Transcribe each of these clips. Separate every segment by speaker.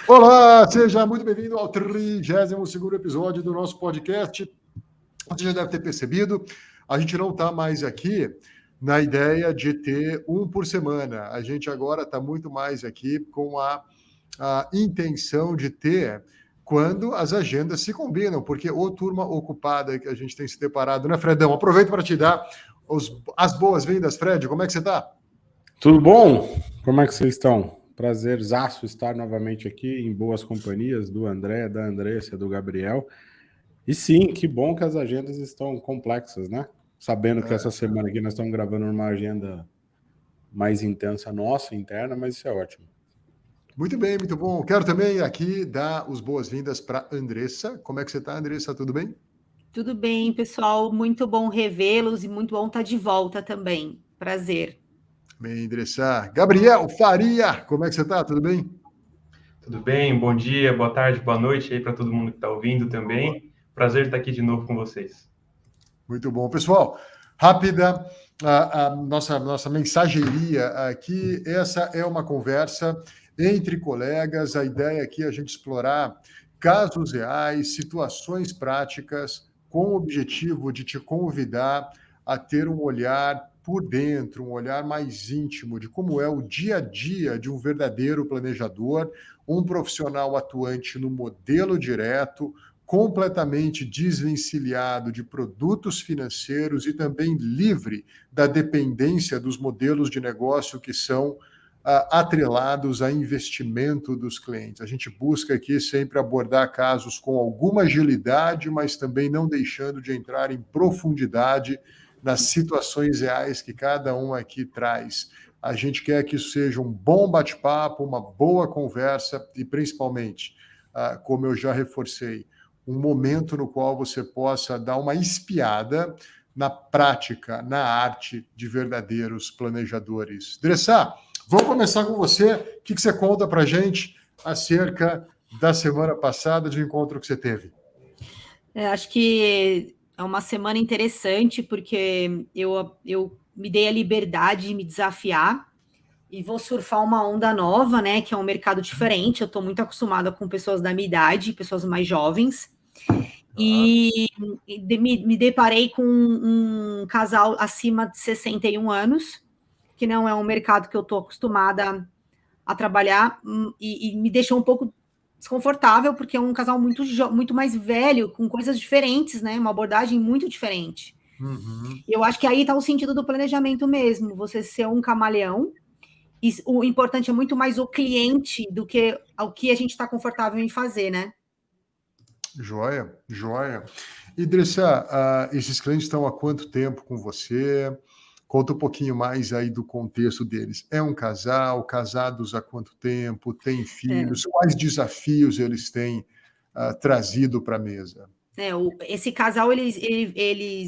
Speaker 1: Olá, seja muito bem-vindo ao 32º episódio do nosso podcast. Você já deve ter percebido, a gente não está mais aqui na ideia de ter um por semana. A gente agora está muito mais aqui com a intenção de ter quando as agendas se combinam, porque ô turma ocupada que a gente tem se deparado, né, Fredão? Aproveito para te dar as boas-vindas, Fred. Como é que você está?
Speaker 2: Tudo bom? Como é que vocês estão? Prazerzaço estar novamente aqui em boas companhias do André, da Andressa, do Gabriel. E sim, que bom que as agendas estão complexas, né? Sabendo que essa semana aqui nós estamos gravando uma agenda mais intensa nossa, interna, mas isso é ótimo.
Speaker 1: Muito bem, muito bom. Quero também aqui dar as boas-vindas para Andressa. Como é que você está, Andressa? Tudo bem?
Speaker 3: Tudo bem, pessoal. Muito bom revê-los e muito bom estar de volta também. Prazer.
Speaker 1: Bem, Andressa. Gabriel Faria, como é que você está? Tudo bem?
Speaker 4: Tudo bem? Bom dia, boa tarde, boa noite aí para todo mundo que está ouvindo também. Prazer estar aqui de novo com vocês.
Speaker 1: Muito bom. Pessoal, rápida a nossa mensageria aqui. Essa é uma conversa entre colegas. A ideia aqui é a gente explorar casos reais, situações práticas, com o objetivo de te convidar a ter um olhar por dentro, um olhar mais íntimo de como é o dia a dia de um verdadeiro planejador, um profissional atuante no modelo direto, completamente desvencilhado de produtos financeiros e também livre da dependência dos modelos de negócio que são atrelados a investimento dos clientes. A gente busca aqui sempre abordar casos com alguma agilidade, mas também não deixando de entrar em profundidade nas situações reais que cada um aqui traz. A gente quer que isso seja um bom bate-papo, uma boa conversa e, principalmente, como eu já reforcei, um momento no qual você possa dar uma espiada na prática, na arte de verdadeiros planejadores. Dressá, vamos começar com você. O que você conta para a gente acerca da semana passada, de encontro que você teve?
Speaker 3: Acho que é uma semana interessante, porque eu me dei a liberdade de me desafiar e vou surfar uma onda nova, né? Que é um mercado diferente. Eu estou muito acostumada com pessoas da minha idade, pessoas mais jovens. E me deparei com um casal acima de 61 anos, que não é um mercado que eu estou acostumada a trabalhar, e me deixou um pouco desconfortável, porque é um casal muito mais velho, com coisas diferentes, né? Uma abordagem muito diferente.
Speaker 1: Uhum.
Speaker 3: Eu acho que aí está o sentido do planejamento mesmo, você ser um camaleão. E o importante é muito mais o cliente do que o que a gente está confortável em fazer, né?
Speaker 1: Joia, joia. E, Dressa, esses clientes estão há quanto tempo com você? Conta um pouquinho mais aí do contexto deles. É um casal, casados há quanto tempo? Tem filhos? Quais desafios eles têm trazido para a mesa?
Speaker 3: Esse casal, eles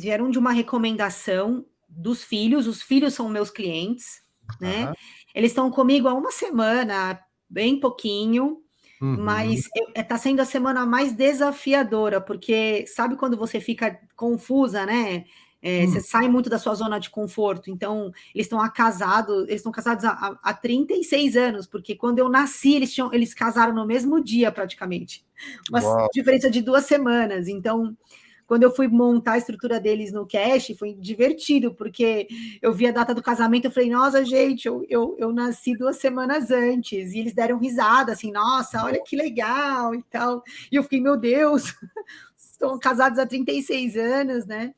Speaker 3: vieram de uma recomendação dos filhos. Os filhos são meus clientes, né? Eles estão comigo há uma semana, bem pouquinho. Mas está sendo a semana mais desafiadora, porque sabe quando você fica confusa, né? Você sai muito da sua zona de conforto. Então, eles estão casados há 36 anos, porque quando eu nasci, eles casaram no mesmo dia, praticamente. Uma diferença de 2 semanas. Então, quando eu fui montar a estrutura deles no Cash, foi divertido, porque eu vi a data do casamento, eu falei, nossa, gente, eu nasci 2 semanas antes, e eles deram risada, assim, nossa, olha que legal, e tal, e eu fiquei, meu Deus, estão casados há 36 anos, né,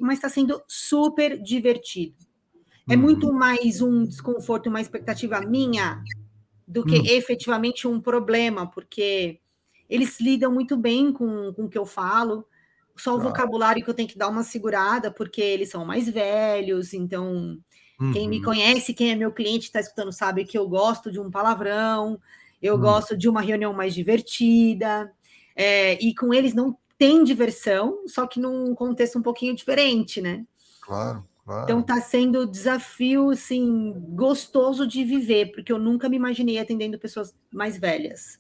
Speaker 3: mas está sendo super divertido. É muito mais um desconforto, uma expectativa minha, do que efetivamente um problema, porque eles lidam muito bem com o que eu falo, só o vocabulário que eu tenho que dar uma segurada, porque eles são mais velhos, então quem me conhece, quem é meu cliente, está escutando, sabe que eu gosto de um palavrão, eu gosto de uma reunião mais divertida, e com eles não tem diversão, só que num contexto um pouquinho diferente, né?
Speaker 1: Claro.
Speaker 3: Então está sendo desafio, assim, gostoso de viver, porque eu nunca me imaginei atendendo pessoas mais velhas.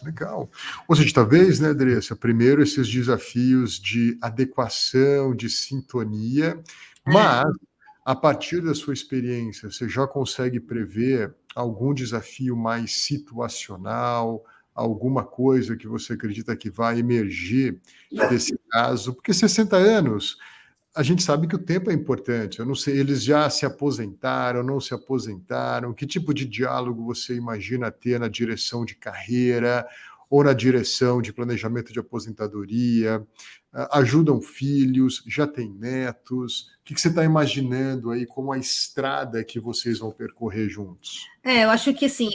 Speaker 1: Legal. Ou seja, talvez, né, Dressa, primeiro esses desafios de adequação, de sintonia, mas a partir da sua experiência, você já consegue prever algum desafio mais situacional, alguma coisa que você acredita que vai emergir desse caso? Porque 60 anos, a gente sabe que o tempo é importante. Eu não sei, eles já se aposentaram, não se aposentaram? Que tipo de diálogo você imagina ter na direção de carreira ou na direção de planejamento de aposentadoria? Ajudam filhos, já tem netos? O que você está imaginando aí como a estrada que vocês vão percorrer juntos?
Speaker 3: Eu acho que assim,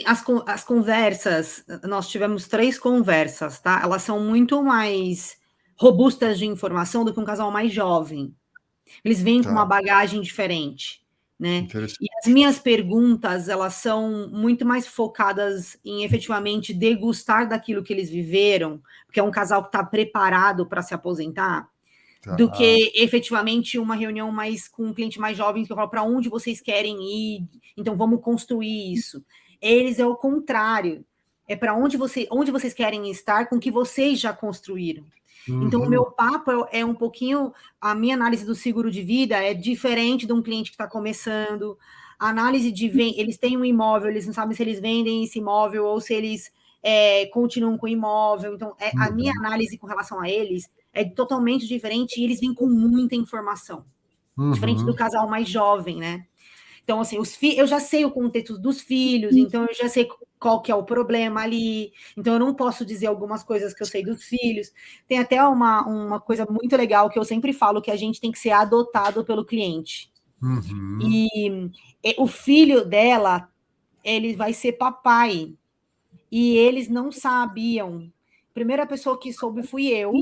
Speaker 3: as conversas, nós tivemos 3 conversas, tá? Elas são muito mais robustas de informação do que um casal mais jovem. Eles vêm com
Speaker 1: Tá,
Speaker 3: uma bagagem diferente, né?
Speaker 1: interessante.
Speaker 3: E as minhas perguntas, elas são muito mais focadas em efetivamente degustar daquilo que eles viveram, porque é um casal que está preparado para se aposentar, do
Speaker 1: Tá.
Speaker 3: que efetivamente uma reunião mais com um cliente mais jovem, que eu falo, para onde vocês querem ir? Então vamos construir isso. Eles é o contrário. É para onde vocês querem estar com o que vocês já construíram. Então, o meu papo é um pouquinho. A minha análise do seguro de vida é diferente de um cliente que está começando. A análise de eles têm um imóvel, eles não sabem se eles vendem esse imóvel ou se eles continuam com o imóvel. Então, a minha análise com relação a eles é totalmente diferente e eles vêm com muita informação. Diferente do casal mais jovem, né? Então, assim, eu já sei o contexto dos filhos, então eu já sei qual que é o problema ali, então eu não posso dizer algumas coisas que eu sei dos filhos. Tem até uma coisa muito legal que eu sempre falo, que a gente tem que ser adotado pelo cliente. E o filho dela, ele vai ser papai, e eles não sabiam. A primeira pessoa que soube fui eu,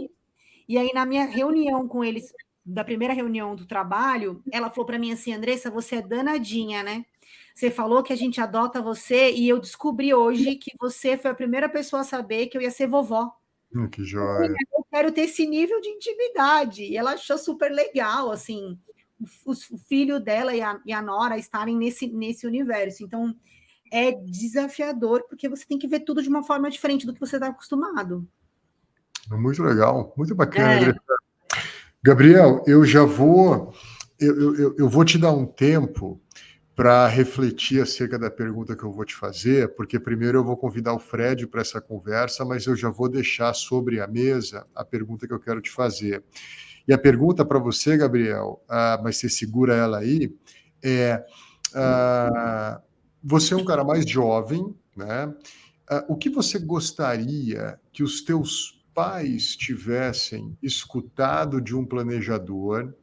Speaker 3: e aí na minha reunião com eles, da primeira reunião do trabalho, ela falou para mim assim, Andressa, você é danadinha, né? Você falou que a gente adota você e eu descobri hoje que você foi a primeira pessoa a saber que eu ia ser vovó.
Speaker 1: Que joia.
Speaker 3: Eu quero ter esse nível de intimidade. E ela achou super legal, assim, o filho dela e a nora estarem nesse universo. Então, é desafiador, porque você tem que ver tudo de uma forma diferente do que você está acostumado.
Speaker 1: Muito legal, muito bacana, André. Gabriel, eu já vou, eu vou te dar um tempo para refletir acerca da pergunta que eu vou te fazer, porque primeiro eu vou convidar o Fred para essa conversa, mas eu já vou deixar sobre a mesa a pergunta que eu quero te fazer. E a pergunta para você, Gabriel, mas você segura ela aí, você é um cara mais jovem, né? O que você gostaria que os teus pais tivessem escutado de um planejador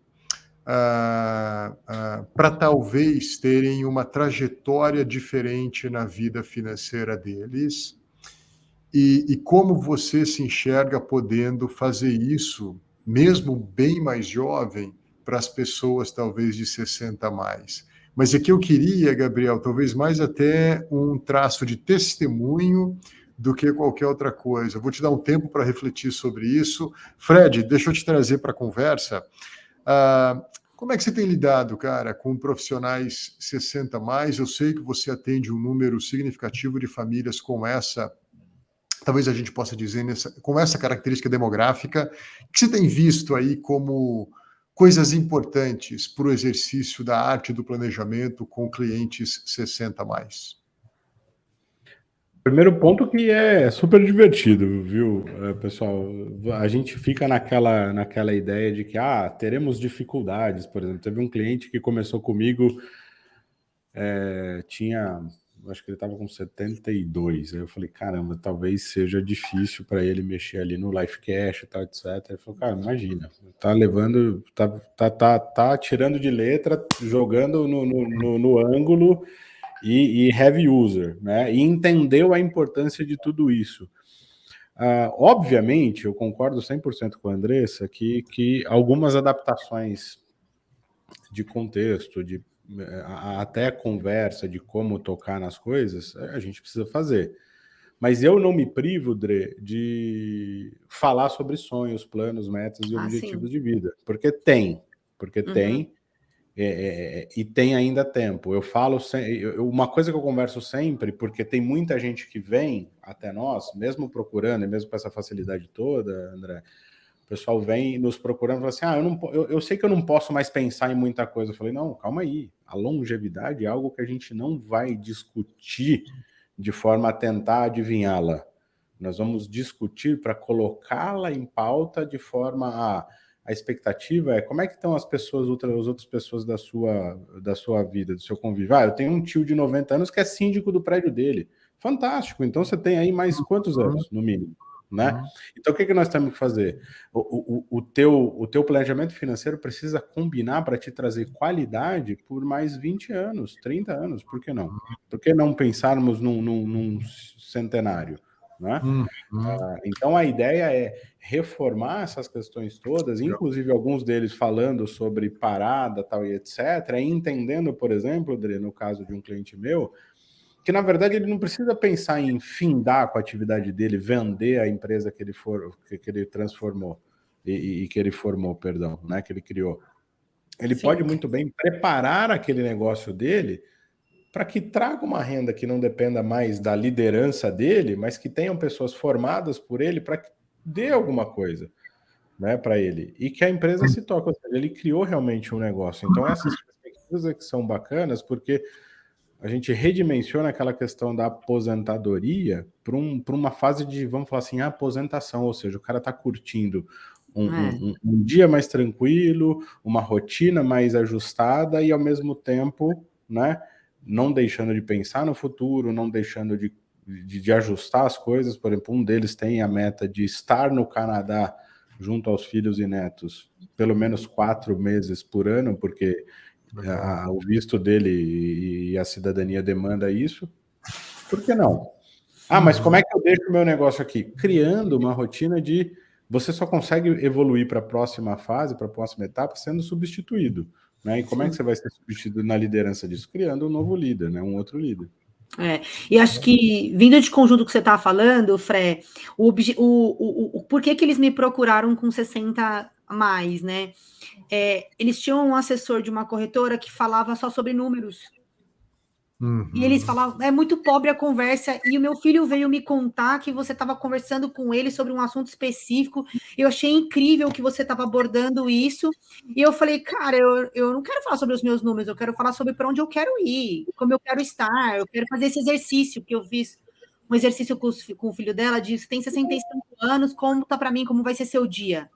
Speaker 1: para talvez terem uma trajetória diferente na vida financeira deles? E como você se enxerga podendo fazer isso, mesmo bem mais jovem, para as pessoas talvez de 60 a mais? Mas aqui eu queria, Gabriel, talvez mais até um traço de testemunho do que qualquer outra coisa. Eu vou te dar um tempo para refletir sobre isso. Fred, deixa eu te trazer para a conversa. Como é que você tem lidado, cara, com profissionais 60 a mais? Eu sei que você atende um número significativo de famílias com essa, talvez a gente possa dizer, com essa característica demográfica. O que você tem visto aí como coisas importantes para o exercício da arte do planejamento com clientes 60 a mais?
Speaker 2: Primeiro ponto que é super divertido, viu, pessoal? A gente fica naquela ideia de que teremos dificuldades. Por exemplo, teve um cliente que começou comigo, acho que ele estava com 72. Aí eu falei, caramba, talvez seja difícil para ele mexer ali no Life Cash e tal, etc. Ele falou, cara, imagina, tá levando, tá tirando de letra, jogando no ângulo e heavy user, né? E entendeu a importância de tudo isso. Obviamente, eu concordo 100% com a Andressa que algumas adaptações de contexto, até a conversa de como tocar nas coisas, a gente precisa fazer. Mas eu não me privo, Dre, de falar sobre sonhos, planos, metas e objetivos de vida. Porque tem. E tem ainda tempo. Eu falo uma coisa que eu converso sempre, porque tem muita gente que vem até nós, mesmo procurando, e mesmo com essa facilidade toda, André, pessoal vem nos procurando e fala assim, eu sei que eu não posso mais pensar em muita coisa. Eu falei, não, calma aí, a longevidade é algo que a gente não vai discutir de forma a tentar adivinhá-la. Nós vamos discutir para colocá-la em pauta de forma a expectativa é como é que estão as pessoas, as outras pessoas da sua vida, do seu convívio. Eu tenho um tio de 90 anos que é síndico do prédio dele. Fantástico, então você tem aí mais quantos anos, no mínimo? Né? Então, o que nós temos que fazer? O teu planejamento financeiro precisa combinar para te trazer qualidade por mais 20 anos, 30 anos, por que não? Por que não pensarmos num centenário? Né? Então, a ideia é reformar essas questões todas, inclusive alguns deles falando sobre parada, tal e etc., entendendo, por exemplo, Dre, no caso de um cliente meu, que, na verdade, ele não precisa pensar em findar com a atividade dele, vender a empresa que ele transformou, e que ele formou, perdão, né, que ele criou. Ele pode muito bem preparar aquele negócio dele para que traga uma renda que não dependa mais da liderança dele, mas que tenham pessoas formadas por ele para que dê alguma coisa, né, para ele. E que a empresa se toque, ou seja, ele criou realmente um negócio. Então, essas perspectivas é que são bacanas, porque a gente redimensiona aquela questão da aposentadoria para uma fase de, vamos falar assim, aposentação, ou seja, o cara está curtindo um dia mais tranquilo, uma rotina mais ajustada e, ao mesmo tempo, né, não deixando de pensar no futuro, não deixando de ajustar as coisas. Por exemplo, um deles tem a meta de estar no Canadá junto aos filhos e netos pelo menos 4 meses por ano, porque o visto dele e a cidadania demanda isso. Por que não? Mas como é que eu deixo o meu negócio aqui? Criando uma rotina de... Você só consegue evoluir para a próxima fase, para a próxima etapa, sendo substituído. Né? E como é que você vai ser substituído na liderança disso? Criando um novo líder, né? Um outro líder.
Speaker 3: E acho que, vindo de conjunto que você estava falando, Fré, por que eles me procuraram com 60 a mais, né? Eles tinham um assessor de uma corretora que falava só sobre números. E eles falavam, é muito pobre a conversa, e o meu filho veio me contar que você estava conversando com ele sobre um assunto específico, eu achei incrível que você estava abordando isso, e eu falei, cara, eu não quero falar sobre os meus números, eu quero falar sobre para onde eu quero ir, como eu quero estar, eu quero fazer esse exercício, que eu fiz um exercício com o filho dela, de tem 65 anos, como tá para mim, como vai ser seu dia?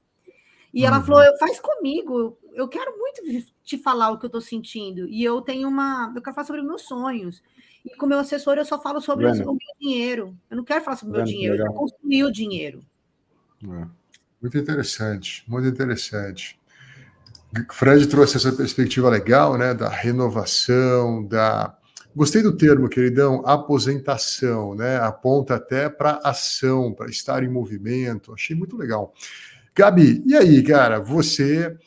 Speaker 3: E ela falou, faz comigo, eu quero muito te falar o que eu tô sentindo. E eu tenho eu quero falar sobre os meus sonhos. E com o meu assessor, eu só falo sobre o meu dinheiro. Eu não quero falar sobre o meu dinheiro, eu quero construir o dinheiro.
Speaker 1: Muito interessante, muito interessante. O Fred trouxe essa perspectiva legal, né, da renovação, Gostei do termo, queridão, aposentação, né? Aponta até para ação, para estar em movimento. Achei muito legal. Gabi, e aí, cara, você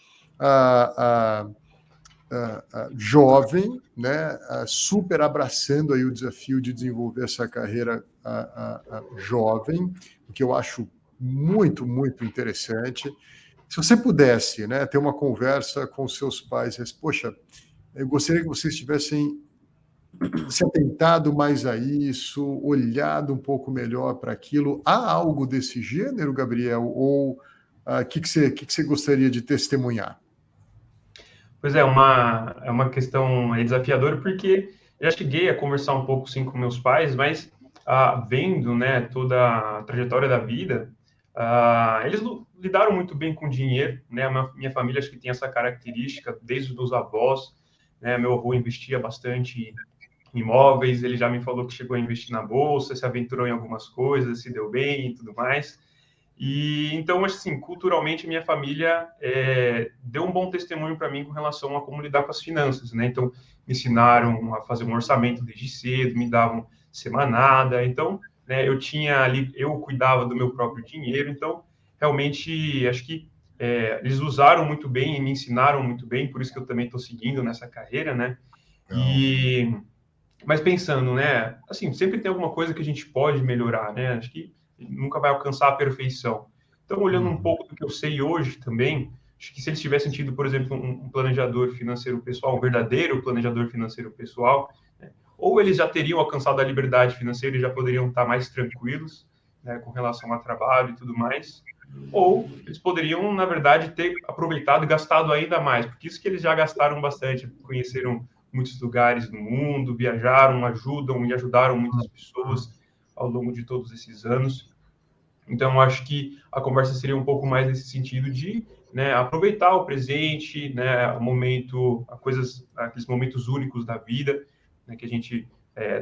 Speaker 1: jovem, né, super abraçando aí o desafio de desenvolver essa carreira jovem, o que eu acho muito, muito interessante. Se você pudesse, né, ter uma conversa com seus pais, poxa, eu gostaria que vocês tivessem se atentado mais a isso, olhado um pouco melhor para aquilo. Há algo desse gênero, Gabriel, ou o que você gostaria de testemunhar?
Speaker 4: Pois é uma questão desafiadora, porque eu já cheguei a conversar um pouco, sim, com meus pais, mas vendo, né, toda a trajetória da vida, eles lidaram muito bem com dinheiro, né? Minha família acho que tem essa característica desde os avós, né? Meu avô investia bastante em imóveis, ele já me falou que chegou a investir na bolsa, se aventurou em algumas coisas, se deu bem e tudo mais. E então, assim, culturalmente, minha família deu um bom testemunho para mim com relação a como lidar com as finanças, né? Então, me ensinaram a fazer um orçamento desde cedo, me davam semanada. Então, né, eu cuidava do meu próprio dinheiro. Então, realmente, acho que eles usaram muito bem e me ensinaram muito bem, por isso que eu também estou seguindo nessa carreira, né? Mas pensando, né, assim, sempre tem alguma coisa que a gente pode melhorar, né? Acho que nunca vai alcançar a perfeição. Então, olhando um pouco do que eu sei hoje também, acho que se eles tivessem tido, por exemplo, um planejador financeiro pessoal, um verdadeiro planejador financeiro pessoal, né, ou eles já teriam alcançado a liberdade financeira e já poderiam estar mais tranquilos, né, com relação ao trabalho e tudo mais, ou eles poderiam, na verdade, ter aproveitado e gastado ainda mais, porque isso que eles já gastaram bastante, conheceram muitos lugares no mundo, viajaram, ajudam e ajudaram muitas pessoas ao longo de todos esses anos. Então, acho que a conversa seria um pouco mais nesse sentido de, né, aproveitar o presente, né, o momento, aqueles momentos únicos da vida, né, que a gente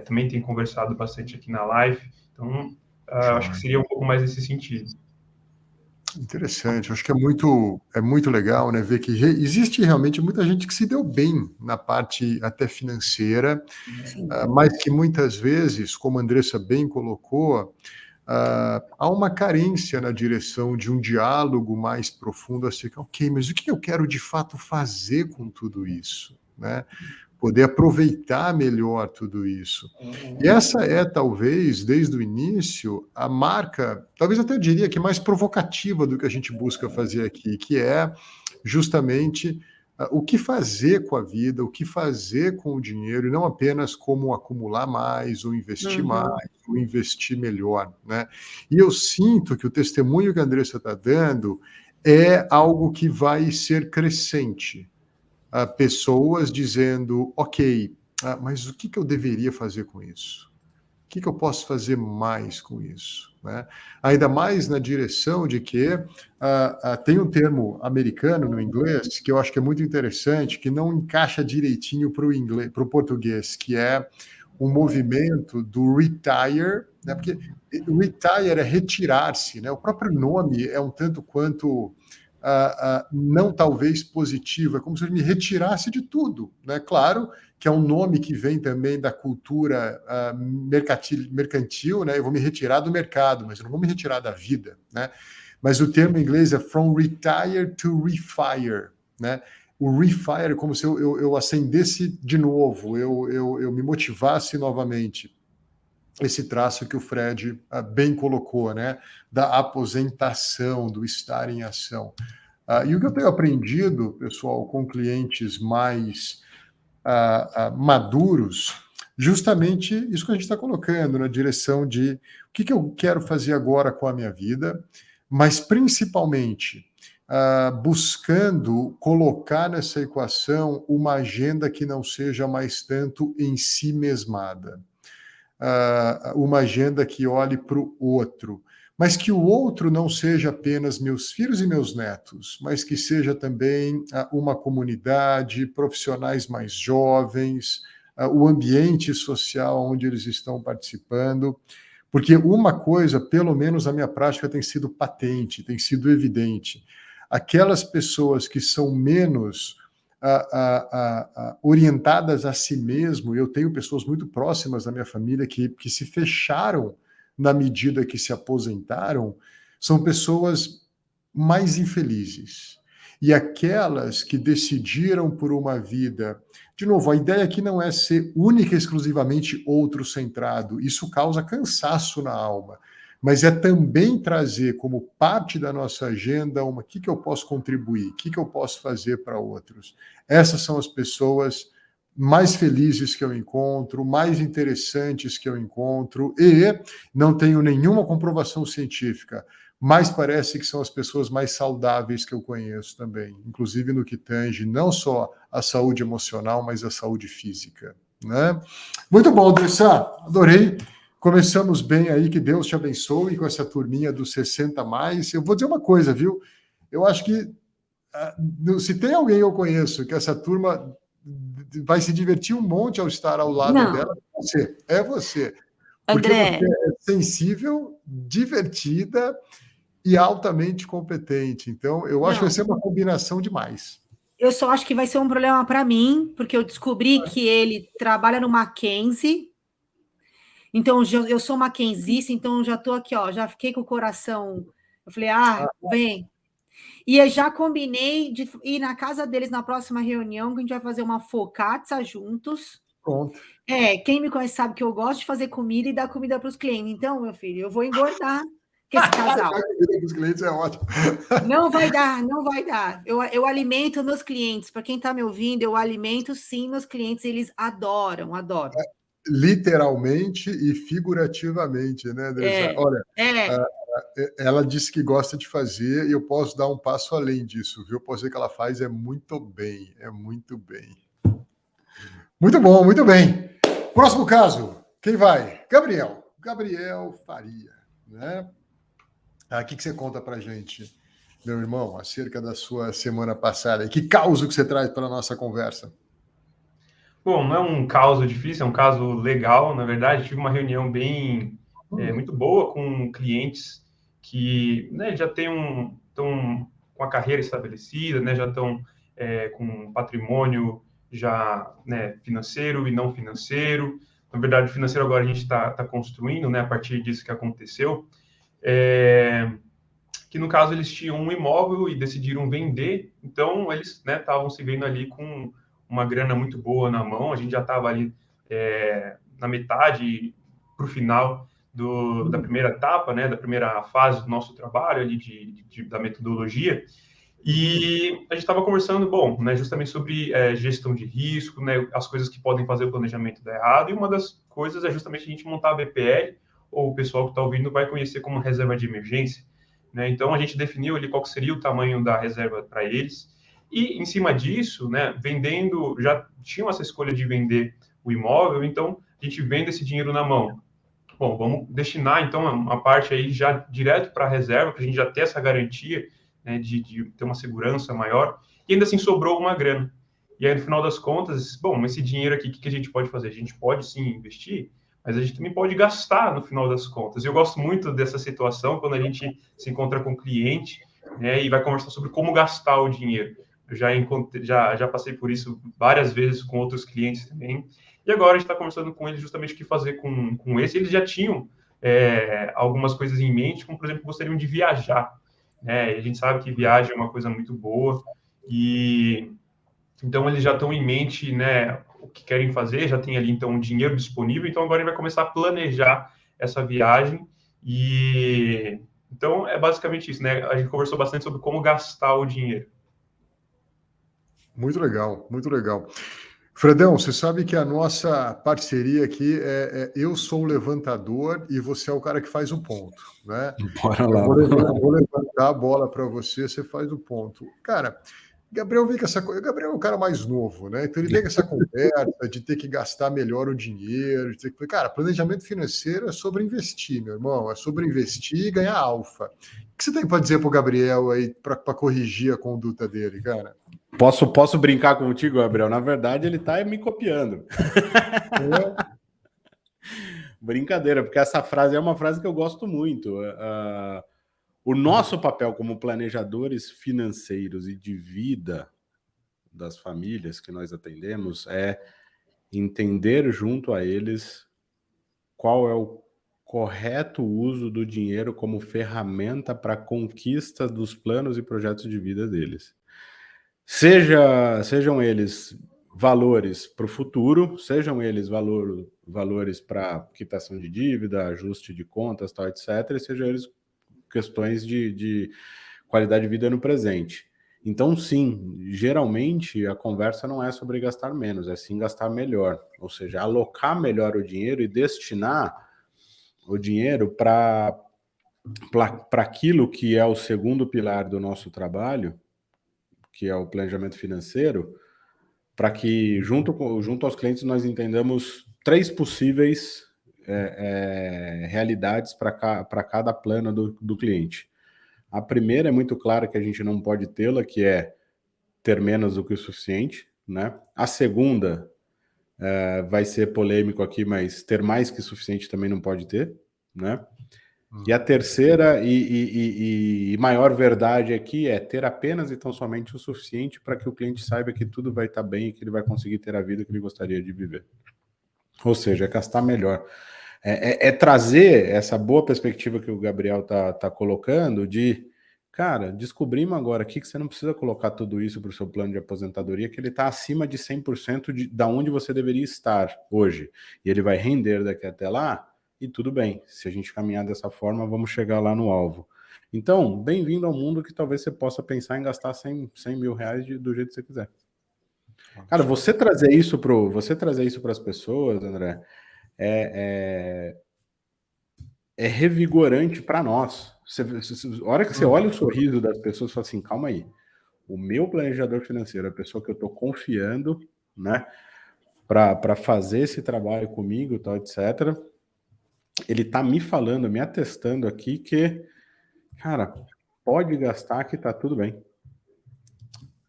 Speaker 4: também tem conversado bastante aqui na live. Então, acho que seria um pouco mais nesse sentido.
Speaker 1: Interessante, acho que é muito legal, né, ver que existe realmente muita gente que se deu bem na parte até financeira, mas que muitas vezes, como a Andressa bem colocou, há uma carência na direção de um diálogo mais profundo acerca, ok, mas o que eu quero de fato fazer com tudo isso, né? Poder aproveitar melhor tudo isso. E essa é, talvez, desde o início, a marca, talvez até eu diria que mais provocativa do que a gente busca fazer aqui, que é justamente o que fazer com a vida, o que fazer com o dinheiro, e não apenas como acumular mais, ou investir mais, ou investir melhor, né? E eu sinto que o testemunho que a Andressa está dando é algo que vai ser crescente. Pessoas dizendo, ok, mas o que eu deveria fazer com isso? O que eu posso fazer mais com isso? Né? Ainda mais na direção de que tem um termo americano no inglês que eu acho que é muito interessante, que não encaixa direitinho para o português, que é um movimento do retire, né? Porque retire é retirar-se, né? O próprio nome é um tanto quanto não talvez positivo, é como se eu me retirasse de tudo, né? Claro que é um nome que vem também da cultura mercantil, né? Eu vou me retirar do mercado, mas eu não vou me retirar da vida, né? Mas o termo em inglês é from retire to refire, né? O refire é como se eu acendesse de novo, eu me motivasse novamente. Esse traço que o Fred bem colocou, né? Da aposentação, do estar em ação. E o que eu tenho aprendido, pessoal, com clientes mais maduros, justamente isso que a gente está colocando na direção de o que eu quero fazer agora com a minha vida, mas principalmente buscando colocar nessa equação uma agenda que não seja mais tanto em si mesmada. Uma agenda que olhe para o outro, mas que o outro não seja apenas meus filhos e meus netos, mas que seja também uma comunidade, profissionais mais jovens, o ambiente social onde eles estão participando, porque uma coisa, pelo menos na minha prática, tem sido patente, tem sido evidente. Aquelas pessoas que são menos orientadas a si mesmo, eu tenho pessoas muito próximas da minha família que se fecharam na medida que se aposentaram, são pessoas mais infelizes. E aquelas que decidiram por uma vida... De novo, a ideia aqui não é ser única e exclusivamente outro-centrado, isso causa cansaço na alma, mas é também trazer como parte da nossa agenda o que eu posso contribuir, o que eu posso fazer para outros. Essas são as pessoas mais felizes que eu encontro, mais interessantes que eu encontro, e não tenho nenhuma comprovação científica, mas parece que são as pessoas mais saudáveis que eu conheço também, inclusive no que tange não só a saúde emocional, mas a saúde física, né? Muito bom, Andressa, adorei. Começamos bem aí, que Deus te abençoe com essa turminha dos 60 mais. Eu vou dizer uma coisa, viu? Eu acho que se tem alguém eu conheço que essa turma vai se divertir um monte ao estar ao lado dela, é você. Porque
Speaker 3: André,
Speaker 1: você é sensível, divertida e altamente competente. Então, eu acho que vai ser uma combinação demais.
Speaker 3: Eu só acho que vai ser um problema para mim, porque eu descobri que ele trabalha no Mackenzie. Então, eu sou mackenzista, então já estou aqui, ó, já fiquei com o coração. Eu falei, vem. E eu já combinei de ir na casa deles na próxima reunião, que a gente vai fazer uma focaccia juntos.
Speaker 1: Pronto.
Speaker 3: Quem me conhece sabe que eu gosto de fazer comida e dar comida para os clientes. Então, meu filho, eu vou engordar com esse casal.
Speaker 1: Os clientes é ótimo.
Speaker 3: Não vai dar, não vai dar. Eu alimento meus clientes. Para quem está me ouvindo, eu alimento sim meus clientes, eles adoram, adoram.
Speaker 1: Literalmente e figurativamente, né, Andressa? Olha, Ela disse que gosta de fazer e eu posso dar um passo além disso, viu? Posso dizer que ela faz muito bem, muito bem. Muito bom, muito bem. Próximo caso, quem vai? Gabriel Faria, né? O que você conta pra gente, meu irmão, acerca da sua semana passada? Que causa que você traz para a nossa conversa?
Speaker 4: Bom, não é um caso difícil, é um caso legal, na verdade. Tive uma reunião muito boa com clientes que, né, já estão com a carreira estabelecida, né, já estão com um patrimônio já, né, financeiro e não financeiro. Na verdade, o financeiro agora a gente está construindo, né, a partir disso que aconteceu. Que no caso eles tinham um imóvel e decidiram vender, então eles estavam se vendo ali com uma grana muito boa na mão. A gente já estava ali na metade para o final da primeira etapa, né, da primeira fase do nosso trabalho ali da metodologia. E a gente estava conversando, justamente sobre gestão de risco, né, as coisas que podem fazer o planejamento dar errado. E uma das coisas é justamente a gente montar a BPL, ou o pessoal que está ouvindo vai conhecer como reserva de emergência. Né? Então, a gente definiu ali qual seria o tamanho da reserva para eles. E, em cima disso, né, já tinham essa escolha de vender o imóvel, então a gente vende esse dinheiro na mão. Bom, vamos destinar, então, uma parte aí já direto para a reserva, para a gente já ter essa garantia, né, de ter uma segurança maior. E ainda assim sobrou uma grana. E aí, no final das contas, esse dinheiro aqui, o que a gente pode fazer? A gente pode, sim, investir, mas a gente também pode gastar no final das contas. Eu gosto muito dessa situação, quando a gente se encontra com o cliente, né, e vai conversar sobre como gastar o dinheiro. Eu já passei por isso várias vezes com outros clientes também. E agora a gente está conversando com eles justamente o que fazer com esse. Eles já tinham algumas coisas em mente, como, por exemplo, gostariam de viajar. Né? E a gente sabe que viagem é uma coisa muito boa. E então eles já estão em mente, né, o que querem fazer, já tem ali então um dinheiro disponível, então agora ele vai começar a planejar essa viagem. E então é basicamente isso, né? A gente conversou bastante sobre como gastar o dinheiro.
Speaker 1: Muito legal, muito legal. Fredão, você sabe que a nossa parceria aqui eu sou o levantador e você é o cara que faz o ponto, né?
Speaker 2: Bora lá.
Speaker 1: Eu vou levantar a bola para você, você faz o ponto. Cara, Gabriel vem com essa coisa. Gabriel é o cara mais novo, né? Então ele vem com essa conversa de ter que gastar melhor o dinheiro. De ter que... Cara, planejamento financeiro é sobre investir, meu irmão. É sobre investir e ganhar alfa. O que você tem para dizer para o Gabriel aí para corrigir a conduta dele, cara?
Speaker 2: Posso brincar contigo, Gabriel? Na verdade, ele está me copiando. Brincadeira, porque essa frase é uma frase que eu gosto muito. O nosso papel como planejadores financeiros e de vida das famílias que nós atendemos é entender junto a eles qual é o correto uso do dinheiro como ferramenta para a conquista dos planos e projetos de vida deles. Sejam eles valores para o futuro, sejam eles valores para quitação de dívida, ajuste de contas, tal, etc., e sejam eles questões de qualidade de vida no presente. Então, sim, geralmente a conversa não é sobre gastar menos, é sim gastar melhor, ou seja, alocar melhor o dinheiro e destinar o dinheiro para aquilo que é o segundo pilar do nosso trabalho, que é o planejamento financeiro, para que, junto aos clientes, nós entendamos 3 possíveis realidades para cada plano do cliente. A primeira é muito clara que a gente não pode tê-la, que é ter menos do que o suficiente, né? A segunda vai ser polêmico aqui, mas ter mais que o suficiente também não pode ter, né? E a terceira e maior verdade aqui é ter apenas e tão somente o suficiente para que o cliente saiba que tudo vai estar bem e que ele vai conseguir ter a vida que ele gostaria de viver. Ou seja, é gastar melhor. É trazer essa boa perspectiva que o Gabriel tá colocando de, cara, descobrimos agora aqui que você não precisa colocar tudo isso para o seu plano de aposentadoria, que ele está acima de 100% da onde você deveria estar hoje. E ele vai render daqui até lá, e tudo bem. Se a gente caminhar dessa forma, vamos chegar lá no alvo. Então, bem-vindo ao mundo que talvez você possa pensar em gastar 100 mil reais do jeito que você quiser. Cara, você trazer isso para as pessoas, André, é revigorante para nós, A hora que você olha o sorriso das pessoas, você fala assim, calma aí, o meu planejador financeiro, a pessoa que eu estou confiando, né, para fazer esse trabalho comigo, tal, etc., ele está me falando, me atestando aqui que, cara, pode gastar que tá tudo bem.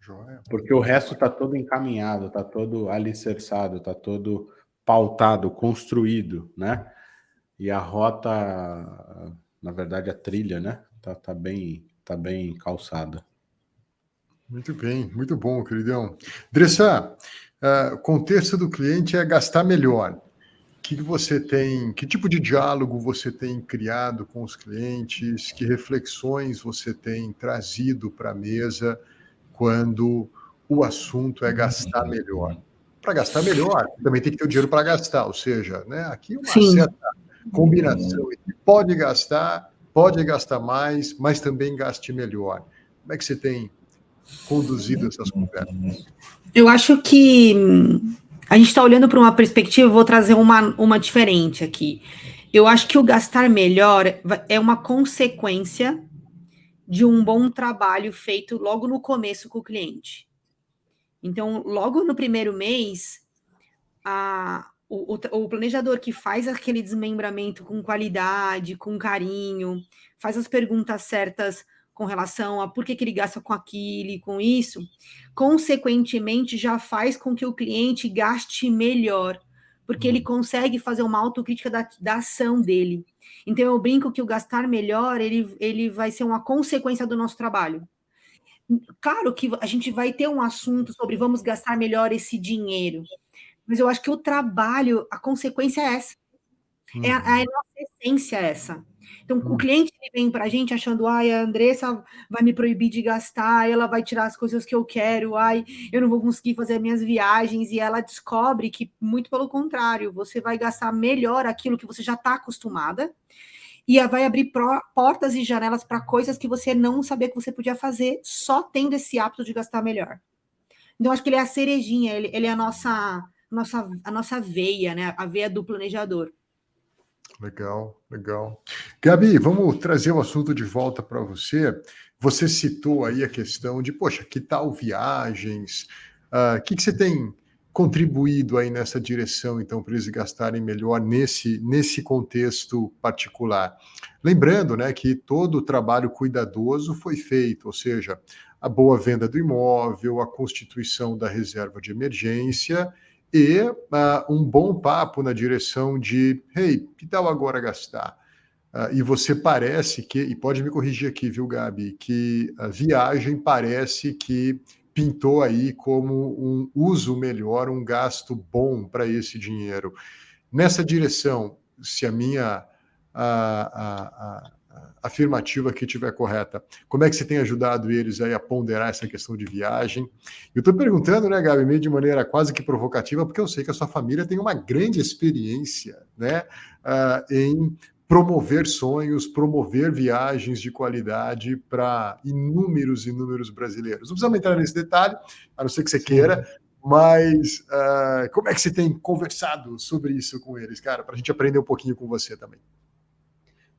Speaker 1: Joia.
Speaker 2: Porque o resto está todo encaminhado, está todo alicerçado, está todo pautado, construído, né? E a rota, na verdade, a trilha, né? Tá bem calçada.
Speaker 1: Muito bem, muito bom, queridão. Dressa, o contexto do cliente é gastar melhor. Que você tem, que tipo de diálogo você tem criado com os clientes? Que reflexões você tem trazido para a mesa quando o assunto é gastar melhor? Para gastar melhor, também tem que ter o dinheiro para gastar, ou seja, né, aqui uma
Speaker 3: Sim.
Speaker 1: certa combinação entre pode gastar mais, mas também gaste melhor. Como é que você tem conduzido essas conversas?
Speaker 3: Eu acho que a gente está olhando para uma perspectiva, eu vou trazer uma diferente aqui. Eu acho que o gastar melhor é uma consequência de um bom trabalho feito logo no começo com o cliente. Então, logo no primeiro mês, o planejador que faz aquele desmembramento com qualidade, com carinho, faz as perguntas certas com relação a por que ele gasta com aquilo e com isso, consequentemente já faz com que o cliente gaste melhor, porque ele consegue fazer uma autocrítica da ação dele. Então eu brinco que o gastar melhor, ele vai ser uma consequência do nosso trabalho. Claro que a gente vai ter um assunto sobre vamos gastar melhor esse dinheiro, mas eu acho que o trabalho, a consequência é essa. É a nossa essência essa. Então, o cliente vem para a gente achando, ai, a Andressa vai me proibir de gastar, ela vai tirar as coisas que eu quero, ai, eu não vou conseguir fazer minhas viagens, e ela descobre que, muito pelo contrário, você vai gastar melhor aquilo que você já está acostumada, e vai abrir portas e janelas para coisas que você não sabia que você podia fazer, só tendo esse hábito de gastar melhor. Então, acho que ele é a cerejinha, ele é a nossa veia, né? A veia do planejador.
Speaker 1: Legal, legal. Gabi, vamos trazer o assunto de volta para você. Você citou aí a questão de, poxa, que tal viagens? O que você tem contribuído aí nessa direção, então, para eles gastarem melhor nesse contexto particular? Lembrando, né, que todo o trabalho cuidadoso foi feito, ou seja, a boa venda do imóvel, a constituição da reserva de emergência e um bom papo na direção de, hey, que tal agora gastar? E você parece que, e pode me corrigir aqui, viu, Gabi, que a viagem parece que pintou aí como um uso melhor, um gasto bom para esse dinheiro. Nessa direção, se a minha afirmativa aqui estiver correta, como é que você tem ajudado eles aí a ponderar essa questão de viagem? Eu estou perguntando, né, Gabi, meio de maneira quase que provocativa, porque eu sei que a sua família tem uma grande experiência, né, em promover sonhos, promover viagens de qualidade para inúmeros brasileiros. Não precisamos entrar nesse detalhe, a não ser que você queira, mas como é que você tem conversado sobre isso com eles, cara, para a gente aprender um pouquinho com você também?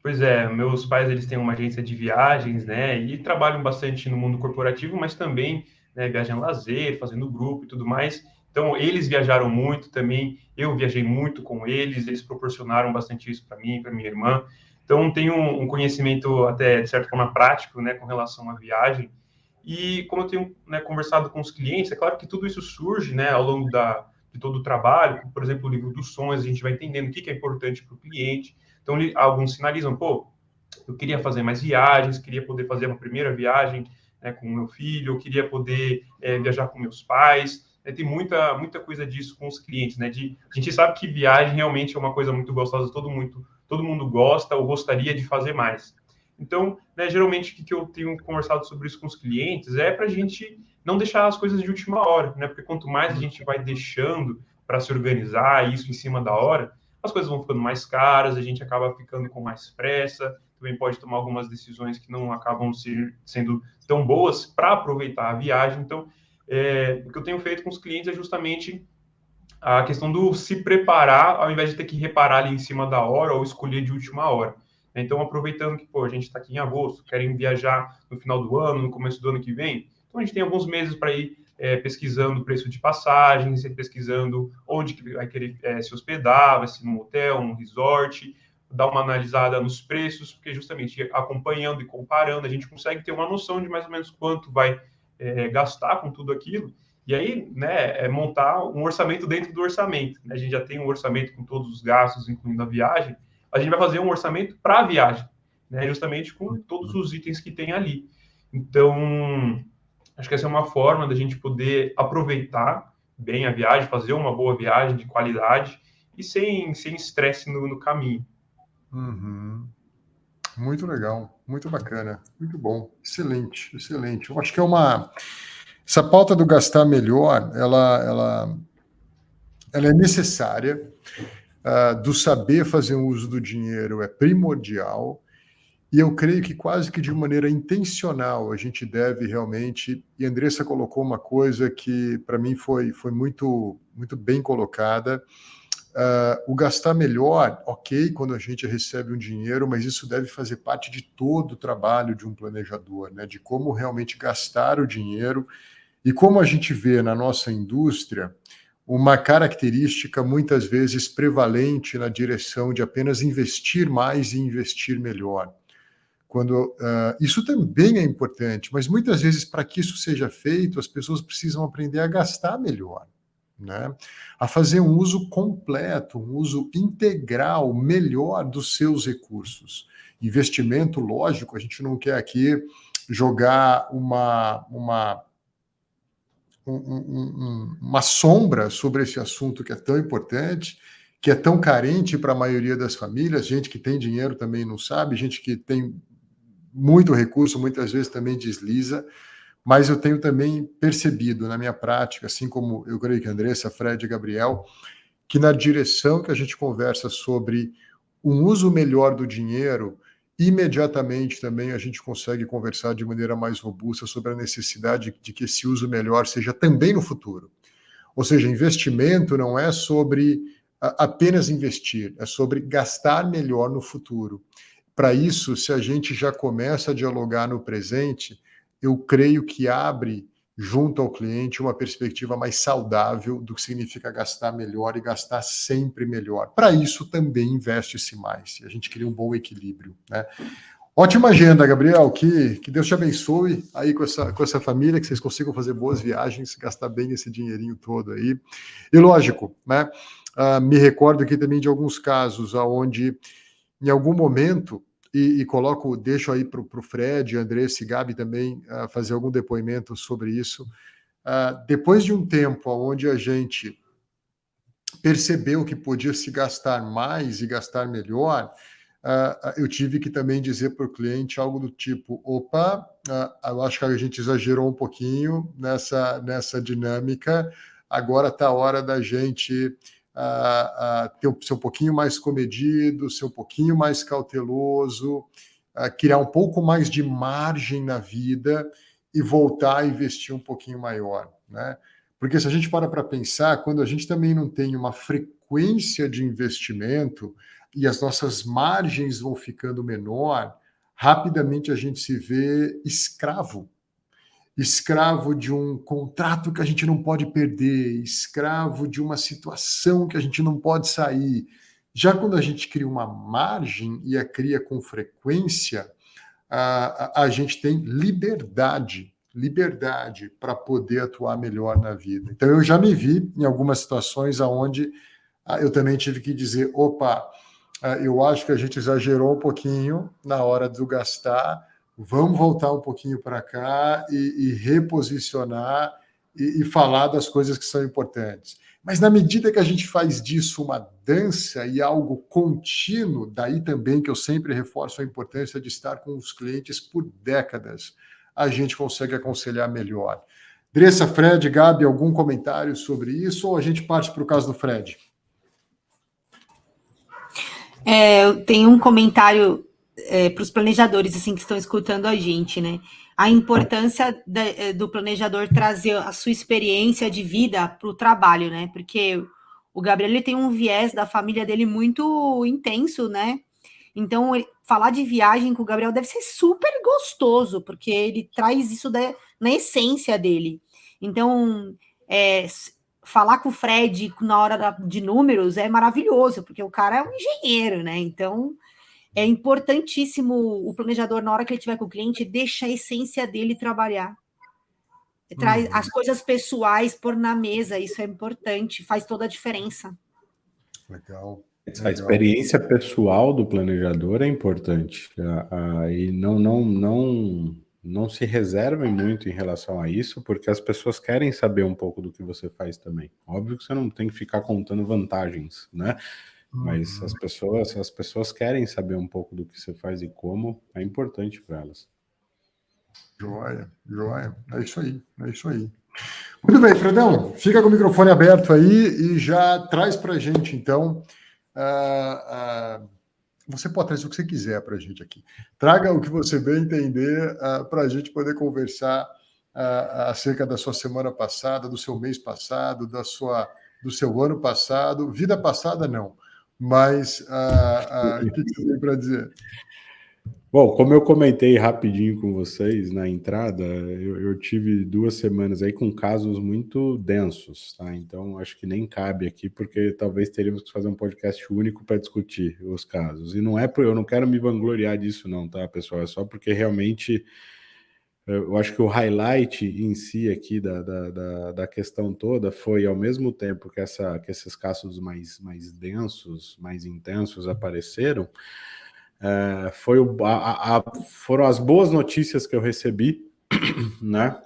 Speaker 4: Pois é, meus pais, eles têm uma agência de viagens, né, e trabalham bastante no mundo corporativo, mas também, né, viajam lazer, fazendo grupo e tudo mais. Então, eles viajaram muito também, eu viajei muito com eles proporcionaram bastante isso para mim, para minha irmã. Então, tenho um conhecimento até, de certa forma, prático, né, com relação à viagem. E como eu tenho, né, conversado com os clientes, é claro que tudo isso surge, né, ao longo de todo o trabalho. Por exemplo, o livro dos sonhos, a gente vai entendendo o que é importante para o cliente. Então, alguns sinalizam, pô, eu queria fazer mais viagens, queria poder fazer uma primeira viagem, né, com o meu filho, eu queria poder viajar com meus pais. Tem muita coisa disso com os clientes, né? A gente sabe que viagem realmente é uma coisa muito gostosa, todo mundo gosta ou gostaria de fazer mais. Então, né, geralmente, o que eu tenho conversado sobre isso com os clientes é para a gente não deixar as coisas de última hora, né? Porque quanto mais a gente vai deixando para se organizar isso em cima da hora, as coisas vão ficando mais caras, a gente acaba ficando com mais pressa, também pode tomar algumas decisões que não acabam sendo tão boas para aproveitar a viagem. Então, o que eu tenho feito com os clientes é justamente a questão do se preparar, ao invés de ter que reparar ali em cima da hora ou escolher de última hora. Então, aproveitando que, pô, a gente está aqui em agosto, querem viajar no final do ano, no começo do ano que vem, então a gente tem alguns meses para ir pesquisando o preço de passagens, pesquisando onde que vai querer se hospedar, vai ser num hotel, num resort, dar uma analisada nos preços, porque justamente acompanhando e comparando, a gente consegue ter uma noção de mais ou menos quanto vai gastar com tudo aquilo, e aí, né, montar um orçamento dentro do orçamento. Né? A gente já tem um orçamento com todos os gastos, incluindo a viagem, a gente vai fazer um orçamento para a viagem, né, justamente com todos os itens que tem ali. Então, acho que essa é uma forma da gente poder aproveitar bem a viagem, fazer uma boa viagem de qualidade e sem estresse no caminho.
Speaker 1: Uhum. Muito legal, muito bacana, muito bom, excelente, excelente. Eu acho que essa pauta do gastar melhor, ela é necessária, do saber fazer um uso do dinheiro é primordial, e eu creio que quase que de maneira intencional a gente deve realmente, e a Andressa colocou uma coisa que para mim foi muito, muito bem colocada, o gastar melhor, ok, quando a gente recebe um dinheiro, mas isso deve fazer parte de todo o trabalho de um planejador, né? De como realmente gastar o dinheiro e como a gente vê na nossa indústria uma característica muitas vezes prevalente na direção de apenas investir mais e investir melhor. Quando isso também é importante, mas muitas vezes para que isso seja feito, as pessoas precisam aprender a gastar melhor. Né? A fazer um uso completo, um uso integral, melhor dos seus recursos. Investimento, lógico, a gente não quer aqui jogar uma sombra sobre esse assunto que é tão importante, que é tão carente para a maioria das famílias, gente que tem dinheiro também não sabe, gente que tem muito recurso, muitas vezes também desliza, mas eu tenho também percebido na minha prática, assim como eu creio que Andressa, Fred e Gabriel, que na direção que a gente conversa sobre um uso melhor do dinheiro, imediatamente também a gente consegue conversar de maneira mais robusta sobre a necessidade de que esse uso melhor seja também no futuro. Ou seja, investimento não é sobre apenas investir, é sobre gastar melhor no futuro. Para isso, se a gente já começa a dialogar no presente, eu creio que abre, junto ao cliente, uma perspectiva mais saudável do que significa gastar melhor e gastar sempre melhor. Para isso, também investe-se mais. A gente cria um bom equilíbrio. Né? Ótima agenda, Gabriel. Que Deus te abençoe aí com essa família, que vocês consigam fazer boas viagens, gastar bem esse dinheirinho todo aí. E lógico, né? Me recordo aqui também de alguns casos onde, em algum momento, deixo aí para o Fred, Andressa e Gabi também fazer algum depoimento sobre isso. Depois de um tempo onde a gente percebeu que podia se gastar mais e gastar melhor, eu tive que também dizer para o cliente algo do tipo, opa, eu acho que a gente exagerou um pouquinho nessa dinâmica, agora está a hora da gente ser um pouquinho mais comedido, ser um pouquinho mais cauteloso, criar um pouco mais de margem na vida e voltar a investir um pouquinho maior, né? Porque se a gente para pensar, quando a gente também não tem uma frequência de investimento e as nossas margens vão ficando menor, rapidamente a gente se vê escravo de um contrato que a gente não pode perder, escravo de uma situação que a gente não pode sair. Já quando a gente cria uma margem e a cria com frequência, a gente tem liberdade para poder atuar melhor na vida. Então, eu já me vi em algumas situações onde eu também tive que dizer, opa, eu acho que a gente exagerou um pouquinho na hora do gastar, vamos voltar um pouquinho para cá e reposicionar e falar das coisas que são importantes. Mas na medida que a gente faz disso uma dança e algo contínuo, daí também que eu sempre reforço a importância de estar com os clientes por décadas, a gente consegue aconselhar melhor. Andressa, Fred, Gabi, algum comentário sobre isso ou a gente parte para o caso do Fred?
Speaker 3: Eu tenho um comentário para os planejadores assim, que estão escutando a gente, né? A importância do planejador trazer a sua experiência de vida para o trabalho, né? Porque o Gabriel ele tem um viés da família dele muito intenso, né? Então, falar de viagem com o Gabriel deve ser super gostoso, porque ele traz isso na essência dele. Então, falar com o Fred na hora de números é maravilhoso, porque o cara é um engenheiro, né? Então, é importantíssimo o planejador, na hora que ele estiver com o cliente, deixa a essência dele trabalhar. Traz as coisas pessoais, pôr na mesa, isso é importante, faz toda a diferença.
Speaker 1: Legal.
Speaker 2: A experiência pessoal do planejador é importante. E não se reservem muito em relação a isso, porque as pessoas querem saber um pouco do que você faz também. Óbvio que você não tem que ficar contando vantagens, né? Mas as pessoas querem saber um pouco do que você faz e como, é importante para elas.
Speaker 1: Joia. É isso aí. Muito bem, Fredão, fica com o microfone aberto aí e já traz para a gente, então, você pode trazer o que você quiser para a gente aqui. Traga o que você bem entender para a gente poder conversar acerca da sua semana passada, do seu mês passado, do seu ano passado. Vida passada, não. Mas o que você tem para dizer?
Speaker 2: Bom, como eu comentei rapidinho com vocês na entrada, eu tive 2 semanas aí com casos muito densos, tá? Então, acho que nem cabe aqui, porque talvez teríamos que fazer um podcast único para discutir os casos. E não é eu não quero me vangloriar disso não, tá, pessoal? É só porque realmente eu acho que o highlight em si aqui da questão toda foi, ao mesmo tempo que esses casos mais densos, mais intensos apareceram, foram as boas notícias que eu recebi, né?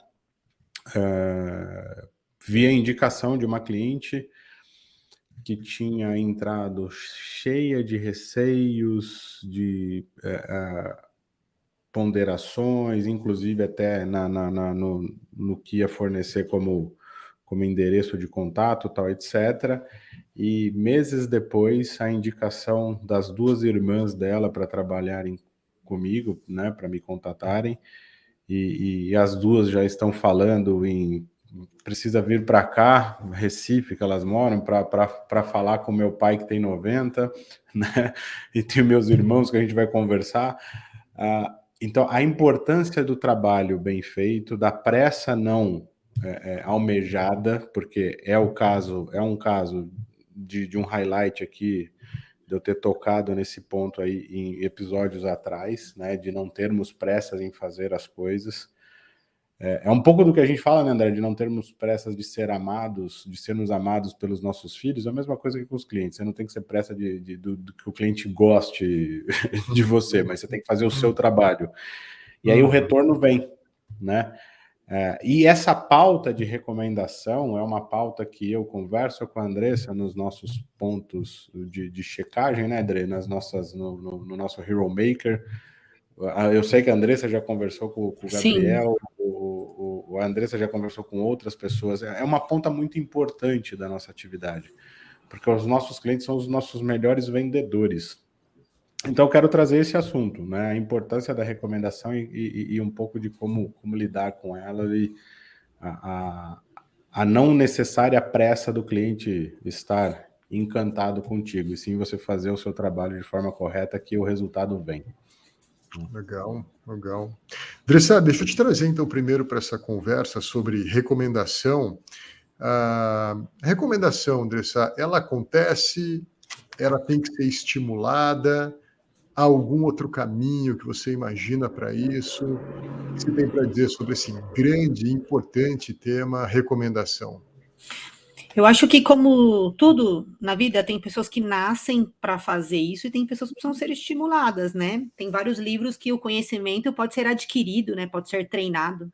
Speaker 2: Via indicação de uma cliente que tinha entrado cheia de receios, de ponderações, inclusive até no que ia fornecer como endereço de contato, tal, etc. E meses depois, a indicação das 2 irmãs dela para trabalharem comigo, né, para me contatarem, e as 2 já estão falando em precisa vir para cá, Recife, que elas moram, para falar com meu pai que tem 90, né, e tem meus irmãos que a gente vai conversar. Então, a importância do trabalho bem feito, da pressa não almejada, porque é um caso de um highlight aqui, de eu ter tocado nesse ponto aí em episódios atrás, né, de não termos pressas em fazer as coisas. É um pouco do que a gente fala, né, André, de não termos pressas de ser amados, de sermos amados pelos nossos filhos, é a mesma coisa que com os clientes. Você não tem que ser pressa do que o cliente goste de você, mas você tem que fazer o seu trabalho. E aí o retorno vem, né? E essa pauta de recomendação é uma pauta que eu converso com a Andressa nos nossos pontos de checagem, né, André? No nosso Hero Maker. Eu sei que a Andressa já conversou com o Gabriel, a Andressa já conversou com outras pessoas. É uma ponta muito importante da nossa atividade, porque os nossos clientes são os nossos melhores vendedores. Então, eu quero trazer esse assunto, né? A importância da recomendação e um pouco de como lidar com ela e a não necessária pressa do cliente estar encantado contigo, e sim você fazer o seu trabalho de forma correta que o resultado vem.
Speaker 1: Legal. Andressa, deixa eu te trazer, então, primeiro para essa conversa sobre recomendação. A recomendação, Andressa, ela acontece, ela tem que ser estimulada, há algum outro caminho que você imagina para isso? O que você tem para dizer sobre esse grande e importante tema, recomendação?
Speaker 3: Eu acho que, como tudo na vida, tem pessoas que nascem para fazer isso e tem pessoas que precisam ser estimuladas, né? Tem vários livros que o conhecimento pode ser adquirido, né? Pode ser treinado.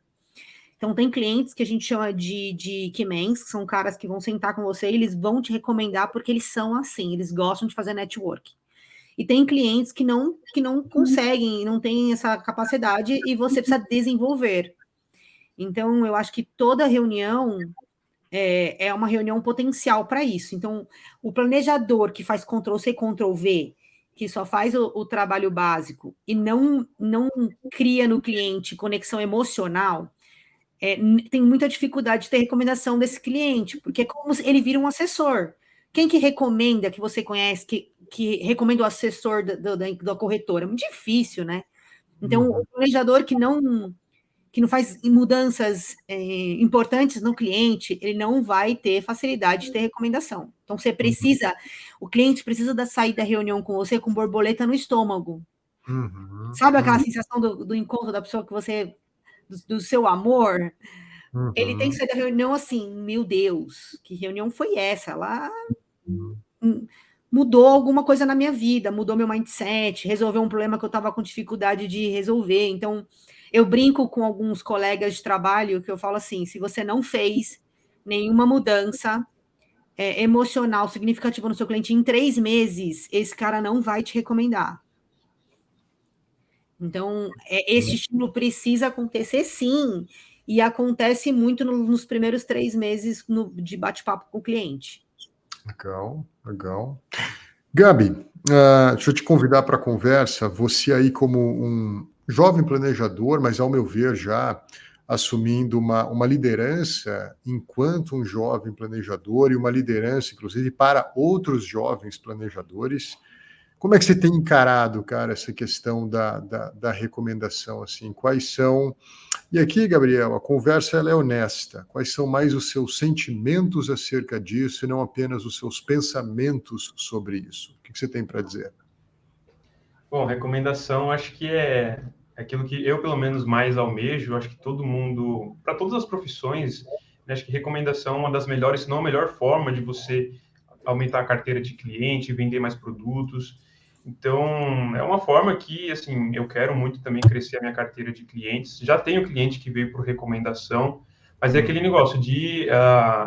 Speaker 3: Então, tem clientes que a gente chama de Keymans, que são caras que vão sentar com você e eles vão te recomendar porque eles são assim, eles gostam de fazer network. E tem clientes que não conseguem, não têm essa capacidade e você precisa desenvolver. Então, eu acho que toda reunião é uma reunião potencial para isso. Então, o planejador que faz Ctrl+C, Ctrl+V, que só faz o trabalho básico e não cria no cliente conexão emocional, tem muita dificuldade de ter recomendação desse cliente, porque é como se ele vira um assessor. Quem que recomenda, que você conhece, que que recomenda o assessor da corretora. É muito difícil, né? Então, o planejador que não faz mudanças importantes no cliente, ele não vai ter facilidade de ter recomendação. Então, o cliente precisa sair da reunião com você com borboleta no estômago. Sabe aquela sensação do encontro da pessoa que você, do seu amor? Ele tem que sair da reunião assim, meu Deus, que reunião foi essa? Ela mudou alguma coisa na minha vida, mudou meu mindset, resolveu um problema que eu estava com dificuldade de resolver. Então, eu brinco com alguns colegas de trabalho que eu falo assim, se você não fez nenhuma mudança emocional significativa no seu cliente em 3 meses, esse cara não vai te recomendar. Então, esse estímulo precisa acontecer sim, e acontece muito nos primeiros 3 meses de bate-papo com o cliente.
Speaker 1: Legal, legal. Gabi, deixa eu te convidar para a conversa. Você aí como um jovem planejador, mas ao meu ver já assumindo uma liderança enquanto um jovem planejador e uma liderança, inclusive, para outros jovens planejadores. Como é que você tem encarado, cara, essa questão da recomendação? Assim, quais são... E aqui, Gabriel, a conversa ela é honesta. Quais são mais os seus sentimentos acerca disso e não apenas os seus pensamentos sobre isso? O que você tem para dizer?
Speaker 4: Bom, recomendação, acho que é aquilo que eu, pelo menos, mais almejo. Acho que todo mundo, para todas as profissões, né, acho que recomendação é uma das melhores, se não a melhor forma de você aumentar a carteira de cliente, vender mais produtos. Então, é uma forma que, assim, eu quero muito também crescer a minha carteira de clientes. Já tenho cliente que veio por recomendação, mas é aquele negócio de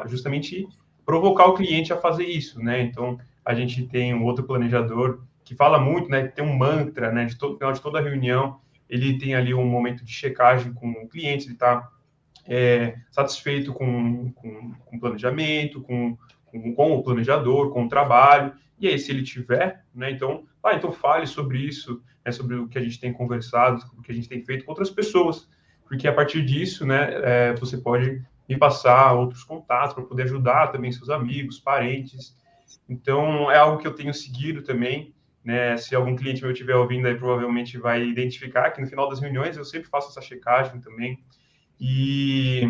Speaker 4: justamente provocar o cliente a fazer isso, né? Então, a gente tem um outro planejador que fala muito, né? Que tem um mantra, né? No final de toda a reunião, ele tem ali um momento de checagem com o cliente, ele está satisfeito com o planejamento, com o planejador, com o trabalho. E aí, se ele tiver, né? Então fale sobre isso, né, sobre o que a gente tem conversado, sobre o que a gente tem feito com outras pessoas, porque a partir disso, né, você pode me passar outros contatos para poder ajudar também seus amigos, parentes. Então, é algo que eu tenho seguido também, né? Se algum cliente meu estiver ouvindo aí, provavelmente vai identificar que no final das reuniões eu sempre faço essa checagem também. E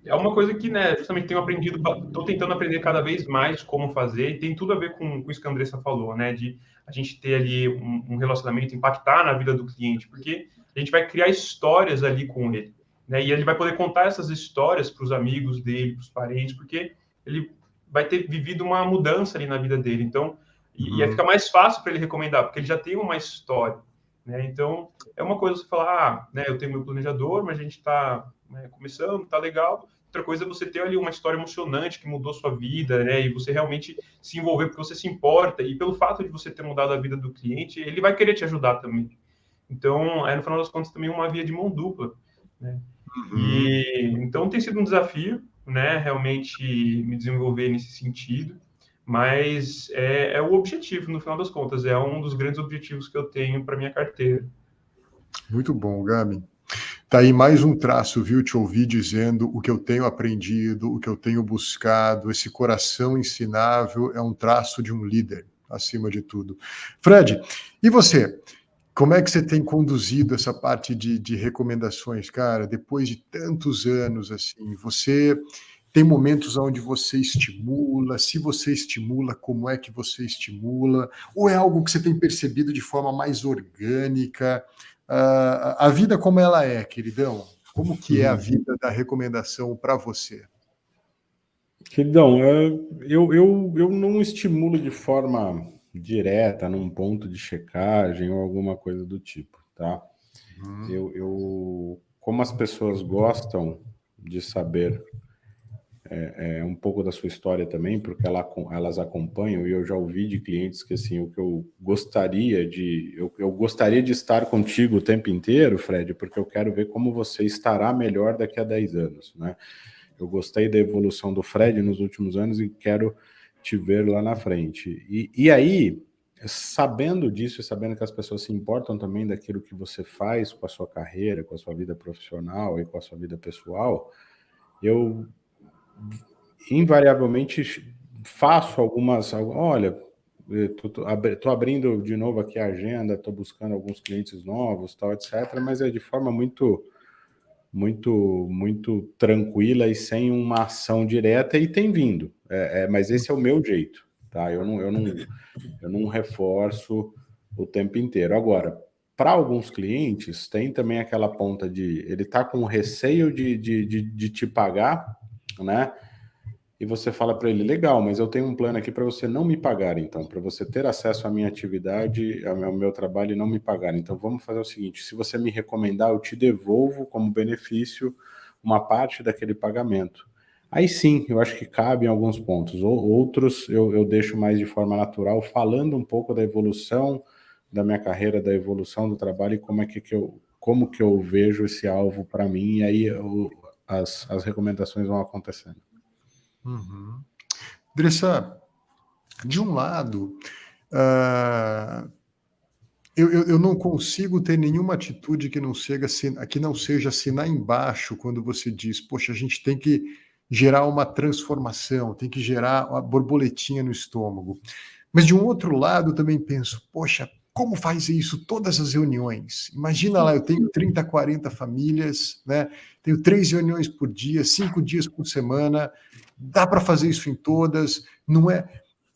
Speaker 4: é uma coisa que, né, justamente tenho aprendido, estou tentando aprender cada vez mais como fazer, e tem tudo a ver com isso que a Andressa falou, né, de a gente ter ali um relacionamento, impactar na vida do cliente, porque a gente vai criar histórias ali com ele, né, e ele vai poder contar essas histórias para os amigos dele, para os parentes, porque ele vai ter vivido uma mudança ali na vida dele, então, e aí fica mais fácil para ele recomendar, porque ele já tem uma história, né, então, é uma coisa você falar, né, eu tenho meu planejador, mas a gente está começando, está legal. Outra coisa é você ter ali uma história emocionante que mudou sua vida, né? E você realmente se envolver porque você se importa. E pelo fato de você ter mudado a vida do cliente, ele vai querer te ajudar também. Então, no final das contas, também uma via de mão dupla, né? E então tem sido um desafio, né? Realmente me desenvolver nesse sentido. Mas é o objetivo, no final das contas. É um dos grandes objetivos que eu tenho para minha carteira.
Speaker 1: Muito bom, Gabi. Tá aí mais um traço, viu? Te ouvir dizendo o que eu tenho aprendido, o que eu tenho buscado, esse coração ensinável é um traço de um líder, acima de tudo. Fred, e você? Como é que você tem conduzido essa parte de recomendações, cara? Depois de tantos anos, assim, você tem momentos onde você estimula? Se você estimula, como é que você estimula? Ou é algo que você tem percebido de forma mais orgânica? A vida como ela é, queridão? Como que é a vida da recomendação para você?
Speaker 2: Queridão, eu não estimulo de forma direta num ponto de checagem ou alguma coisa do tipo, tá? Como as pessoas gostam de saber um pouco da sua história também, porque elas acompanham, e eu já ouvi de clientes que assim, o que eu gostaria de estar contigo o tempo inteiro, Fred, porque eu quero ver como você estará melhor daqui a 10 anos, né? Eu gostei da evolução do Fred nos últimos anos e quero te ver lá na frente. E aí, sabendo disso e sabendo que as pessoas se importam também daquilo que você faz com a sua carreira, com a sua vida profissional e com a sua vida pessoal, eu invariavelmente faço olha, Estou abrindo de novo aqui a agenda, estou buscando alguns clientes novos, tal, etc., mas é de forma muito tranquila e sem uma ação direta, e tem vindo. Mas esse é o meu jeito, tá? Eu não reforço o tempo inteiro. Agora, para alguns clientes, tem também aquela ponta de ele está com receio de te pagar, né? E você fala para ele, legal, mas eu tenho um plano aqui para você não me pagar, então, para você ter acesso à minha atividade, ao meu trabalho e não me pagar. Então, vamos fazer o seguinte, se você me recomendar, eu te devolvo como benefício uma parte daquele pagamento. Aí sim, eu acho que cabe em alguns pontos. Outros eu deixo mais de forma natural, falando um pouco da evolução da minha carreira, da evolução do trabalho e como que eu vejo esse alvo para mim, e aí as recomendações vão acontecendo.
Speaker 1: Uhum. Dressa, de um lado, eu não consigo ter nenhuma atitude que não seja assinar embaixo quando você diz, poxa, a gente tem que gerar uma transformação, tem que gerar uma borboletinha no estômago. Mas de um outro lado, eu também penso, poxa, como faz isso todas as reuniões? Imagina lá, eu tenho 30, 40 famílias, né? Tenho 3 reuniões por dia, 5 dias por semana, dá para fazer isso em todas, não é?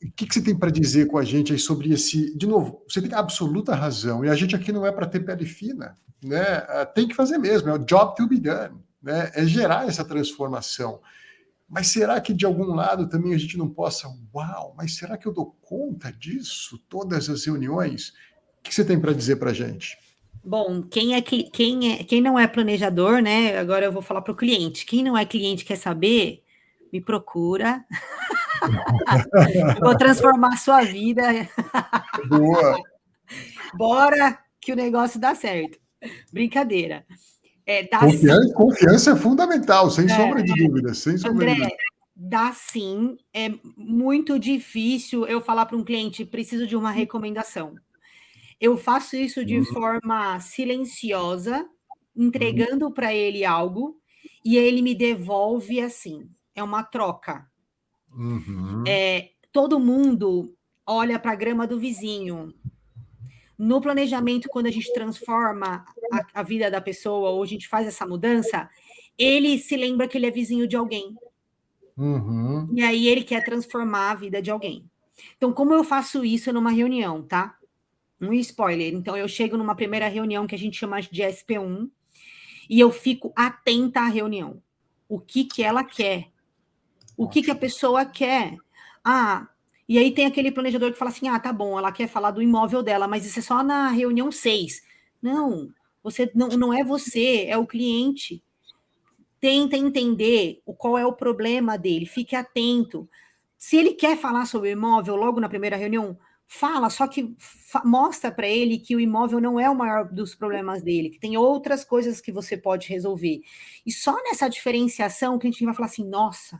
Speaker 1: O que você tem para dizer com a gente aí sobre esse... De novo, você tem absoluta razão, e a gente aqui não é para ter pele fina, né? Tem que fazer mesmo, é o job to be done, né? É gerar essa transformação. Mas será que de algum lado também a gente não possa, uau, mas será que eu dou conta disso, todas as reuniões? O que você tem para dizer para a gente?
Speaker 3: Bom, quem não é planejador, né? Agora eu vou falar para o cliente. Quem não é cliente quer saber, me procura. Eu vou transformar a sua vida.
Speaker 1: Boa.
Speaker 3: Bora que o negócio dá certo. Brincadeira.
Speaker 1: Confiança é fundamental, sem sombra de dúvida. Sem sombra
Speaker 3: André,
Speaker 1: de dúvida.
Speaker 3: dá sim. É muito difícil eu falar para um cliente, preciso de uma recomendação. Eu faço isso de forma silenciosa, entregando para ele algo, e ele me devolve assim. É uma troca.
Speaker 1: Uhum.
Speaker 3: Todo mundo olha para a grama do vizinho. No planejamento, quando a gente transforma a vida da pessoa, ou a gente faz essa mudança, ele se lembra que ele é vizinho de alguém.
Speaker 1: Uhum.
Speaker 3: E aí ele quer transformar a vida de alguém. Então, como eu faço isso numa reunião, tá? Um spoiler. Então, eu chego numa primeira reunião que a gente chama de SP1 e eu fico atenta à reunião. O que ela quer? O que a pessoa quer? E aí tem aquele planejador que fala assim, tá bom, ela quer falar do imóvel dela, mas isso é só na reunião 6. Não, não é você, é o cliente. Tenta entender qual é o problema dele, fique atento. Se ele quer falar sobre o imóvel logo na primeira reunião, fala, só que mostra para ele que o imóvel não é o maior dos problemas dele, que tem outras coisas que você pode resolver. E só nessa diferenciação que a gente vai falar assim, nossa,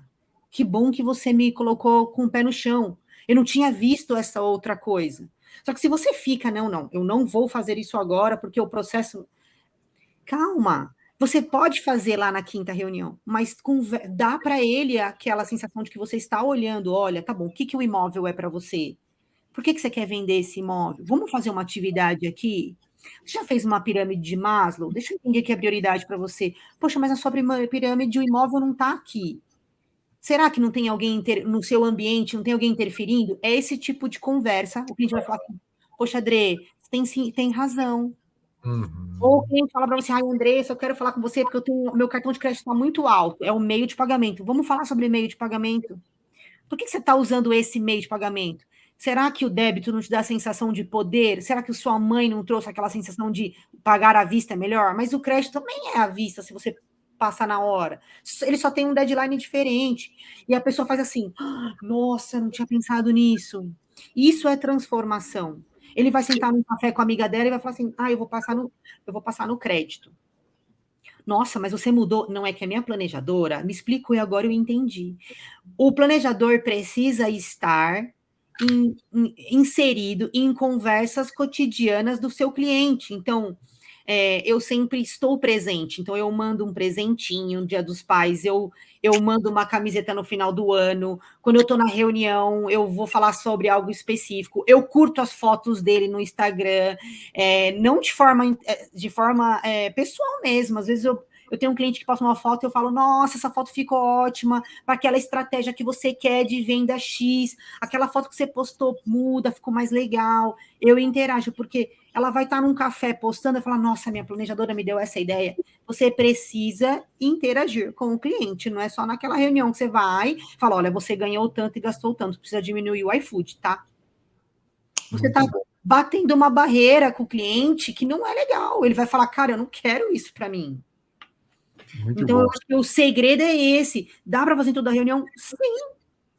Speaker 3: que bom que você me colocou com o pé no chão. Eu não tinha visto essa outra coisa. Só que se você fica, não, eu não vou fazer isso agora, porque o processo... Calma, você pode fazer lá na quinta reunião, mas dá para ele aquela sensação de que você está olhando, olha, tá bom, o que o imóvel é para você? Por que você quer vender esse imóvel? Vamos fazer uma atividade aqui? Você já fez uma pirâmide de Maslow? Deixa eu entender que é prioridade para você. Poxa, mas a sua pirâmide, o imóvel não está aqui. Será que não tem alguém no seu ambiente, não tem alguém interferindo? É esse tipo de conversa. O cliente vai falar, poxa, André, você tem razão.
Speaker 1: Uhum.
Speaker 3: Ou o cliente fala para você, Andressa, eu quero falar com você porque meu cartão de crédito está muito alto, é o meio de pagamento. Vamos falar sobre meio de pagamento? Por que você está usando esse meio de pagamento? Será que o débito não te dá a sensação de poder? Será que sua mãe não trouxe aquela sensação de pagar à vista é melhor? Mas o crédito também é à vista, se você passar na hora. Ele só tem um deadline diferente. E a pessoa faz assim, nossa, não tinha pensado nisso. Isso é transformação. Ele vai sentar num café com a amiga dela e vai falar assim, eu vou passar no crédito. Nossa, mas você mudou. Não é que a minha planejadora me explicou e agora eu entendi. O planejador precisa estar inserido em conversas cotidianas do seu cliente. Então, eu sempre estou presente. Então, eu mando um presentinho no Dia dos Pais, eu mando uma camiseta no final do ano. Quando eu estou na reunião, eu vou falar sobre algo específico. Eu curto as fotos dele no Instagram, não de forma pessoal mesmo. Às vezes eu tenho um cliente que posta uma foto e eu falo, nossa, essa foto ficou ótima para aquela estratégia que você quer de venda X, aquela foto que você postou muda, ficou mais legal. Eu interajo, porque ela vai estar num café postando e falar, nossa, minha planejadora me deu essa ideia. Você precisa interagir com o cliente, não é só naquela reunião que você vai e fala, olha, você ganhou tanto e gastou tanto, precisa diminuir o iFood, tá? Você está batendo uma barreira com o cliente que não é legal. Ele vai falar, cara, eu não quero isso para mim.
Speaker 1: Muito
Speaker 3: então,
Speaker 1: bom.
Speaker 3: eu acho que o segredo é esse. Dá para fazer em toda a reunião? Sim.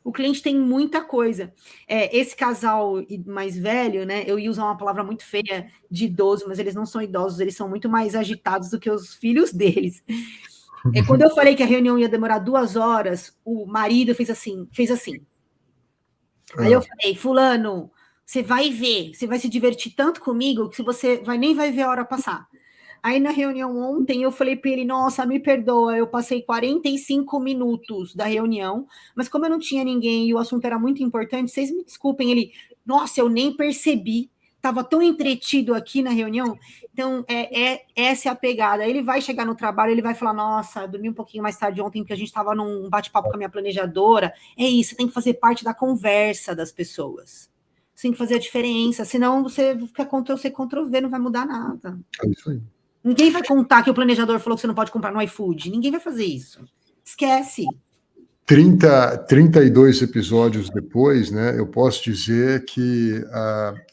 Speaker 3: O cliente tem muita coisa. Esse casal mais velho, né? Eu ia usar uma palavra muito feia de idoso, mas eles não são idosos, eles são muito mais agitados do que os filhos deles. Quando eu falei que a reunião ia demorar 2 horas, o marido fez assim. Aí eu falei, fulano, você vai ver, você vai se divertir tanto comigo que você nem vai ver a hora passar. Aí na reunião ontem eu falei para ele, nossa, me perdoa, eu passei 45 minutos da reunião, mas como eu não tinha ninguém e o assunto era muito importante, vocês me desculpem. Ele, nossa, eu nem percebi, estava tão entretido aqui na reunião. Então, essa é a pegada. Ele vai chegar no trabalho, ele vai falar, nossa, dormi um pouquinho mais tarde ontem porque a gente estava num bate-papo com a minha planejadora. É isso, tem que fazer parte da conversa das pessoas. Você tem que fazer a diferença, senão você fica Ctrl-C, Ctrl-V, não vai mudar nada.
Speaker 1: É isso aí.
Speaker 3: Ninguém vai contar que o planejador falou que você não pode comprar no iFood. Ninguém vai fazer isso. Esquece.
Speaker 1: 32 episódios depois, né, eu posso dizer que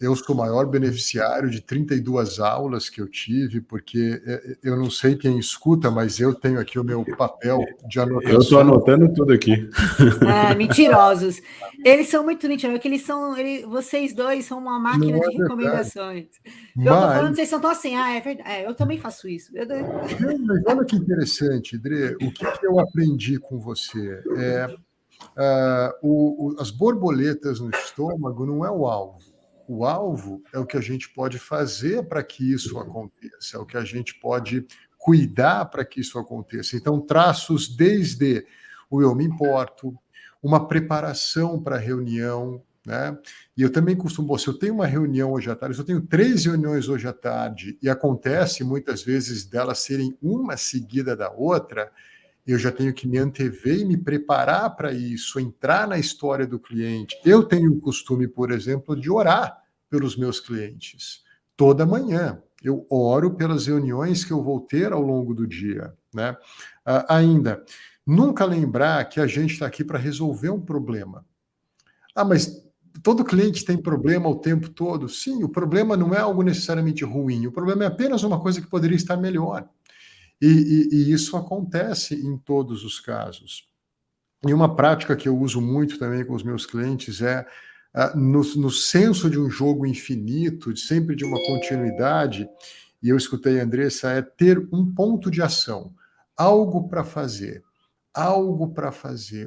Speaker 1: eu sou o maior beneficiário de 32 aulas que eu tive, porque eu não sei quem escuta, mas eu tenho aqui o meu papel de anotação.
Speaker 2: Eu estou anotando tudo aqui.
Speaker 3: Mentirosos. Eles são muito mentirosos, vocês dois são uma máquina de recomendações. Eu estou falando que vocês são tão assim, é verdade, eu também faço isso.
Speaker 1: Mas olha que interessante, Dre, o que eu aprendi com você as borboletas no estômago não é o alvo. O alvo é o que a gente pode fazer para que isso aconteça, é o que a gente pode cuidar para que isso aconteça. Então, traços desde o eu me importo, uma preparação para a reunião, né? E eu também costumo, se eu tenho uma reunião hoje à tarde, se eu tenho 3 reuniões hoje à tarde, e acontece muitas vezes delas serem uma seguida da outra, eu já tenho que me antever e me preparar para isso, entrar na história do cliente. Eu tenho o costume, por exemplo, de orar pelos meus clientes. Toda manhã eu oro pelas reuniões que eu vou ter ao longo do dia, né? Ainda, nunca lembrar que a gente está aqui para resolver um problema. Mas todo cliente tem problema o tempo todo. Sim, o problema não é algo necessariamente ruim, o problema é apenas uma coisa que poderia estar melhor. E isso acontece em todos os casos. E uma prática que eu uso muito também com os meus clientes no senso de um jogo infinito, sempre de uma continuidade, e eu escutei a Andressa, é ter um ponto de ação, algo para fazer,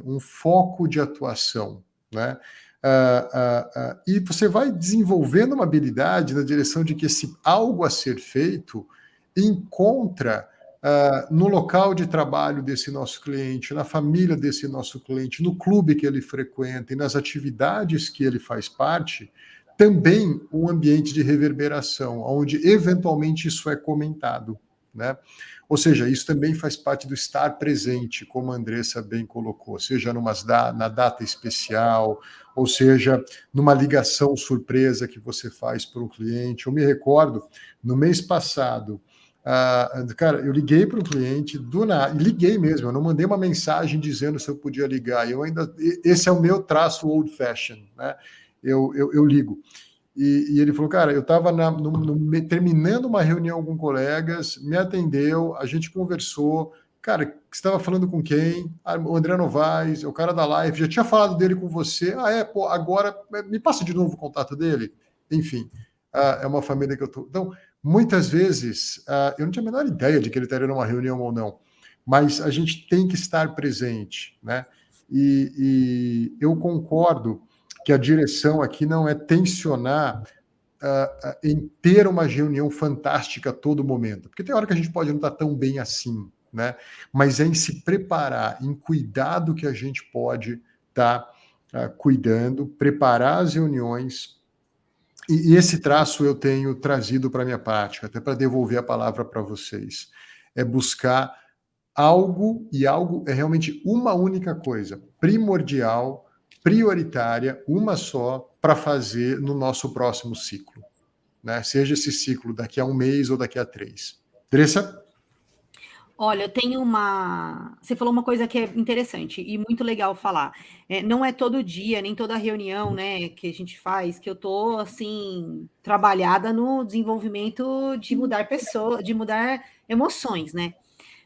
Speaker 1: um foco de atuação, né? E você vai desenvolvendo uma habilidade na direção de que esse algo a ser feito encontra no local de trabalho desse nosso cliente, na família desse nosso cliente, no clube que ele frequenta e nas atividades que ele faz parte, também um ambiente de reverberação, onde eventualmente isso é comentado, né? Ou seja, isso também faz parte do estar presente, como a Andressa bem colocou, seja na data especial, ou seja, numa ligação surpresa que você faz para um cliente. Eu me recordo, no mês passado, cara, eu liguei para um cliente do nada, liguei mesmo, eu não mandei uma mensagem dizendo se eu podia ligar. Esse é o meu traço old fashion, né? Eu ligo. E ele falou, cara, eu estava terminando uma reunião com colegas, me atendeu, a gente conversou. Cara, você estava falando com quem? O André Novaes, é o cara da live, já tinha falado dele com você. Pô, agora me passa de novo o contato dele. Enfim, é uma família que eu tô. Então, muitas vezes, eu não tinha a menor ideia de que ele estaria numa reunião ou não, mas a gente tem que estar presente, né? E eu concordo que a direção aqui não é tensionar em ter uma reunião fantástica a todo momento, porque tem hora que a gente pode não estar tão bem assim, né? Mas é em se preparar, em cuidar do que a gente pode estar cuidando, preparar as reuniões. E esse traço eu tenho trazido para a minha prática, até para devolver a palavra para vocês. É buscar algo, e algo é realmente uma única coisa, primordial, prioritária, uma só, para fazer no nosso próximo ciclo. Né? Seja esse ciclo daqui a 1 mês ou daqui a 3. Dressa?
Speaker 3: Olha, eu tenho uma... Você falou uma coisa que é interessante e muito legal falar. Não é todo dia, nem toda reunião, né, que a gente faz, que eu tô, assim, trabalhada no desenvolvimento de mudar pessoas, de mudar emoções, né?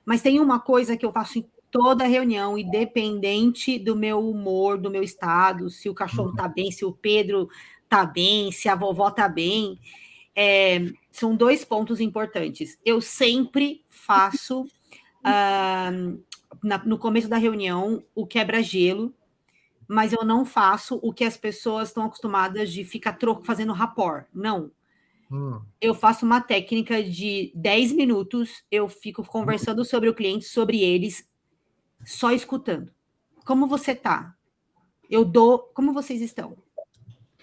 Speaker 3: Mas tem uma coisa que eu faço em toda reunião, independente do meu humor, do meu estado, se o cachorro tá bem, se o Pedro tá bem, se a vovó tá bem. São 2 pontos importantes. Eu sempre faço... no começo da reunião, o quebra-gelo, mas eu não faço o que as pessoas estão acostumadas de ficar fazendo rapport. Não. Eu faço uma técnica de 10 minutos, eu fico conversando sobre o cliente, sobre eles, só escutando. Como você tá? Como vocês estão?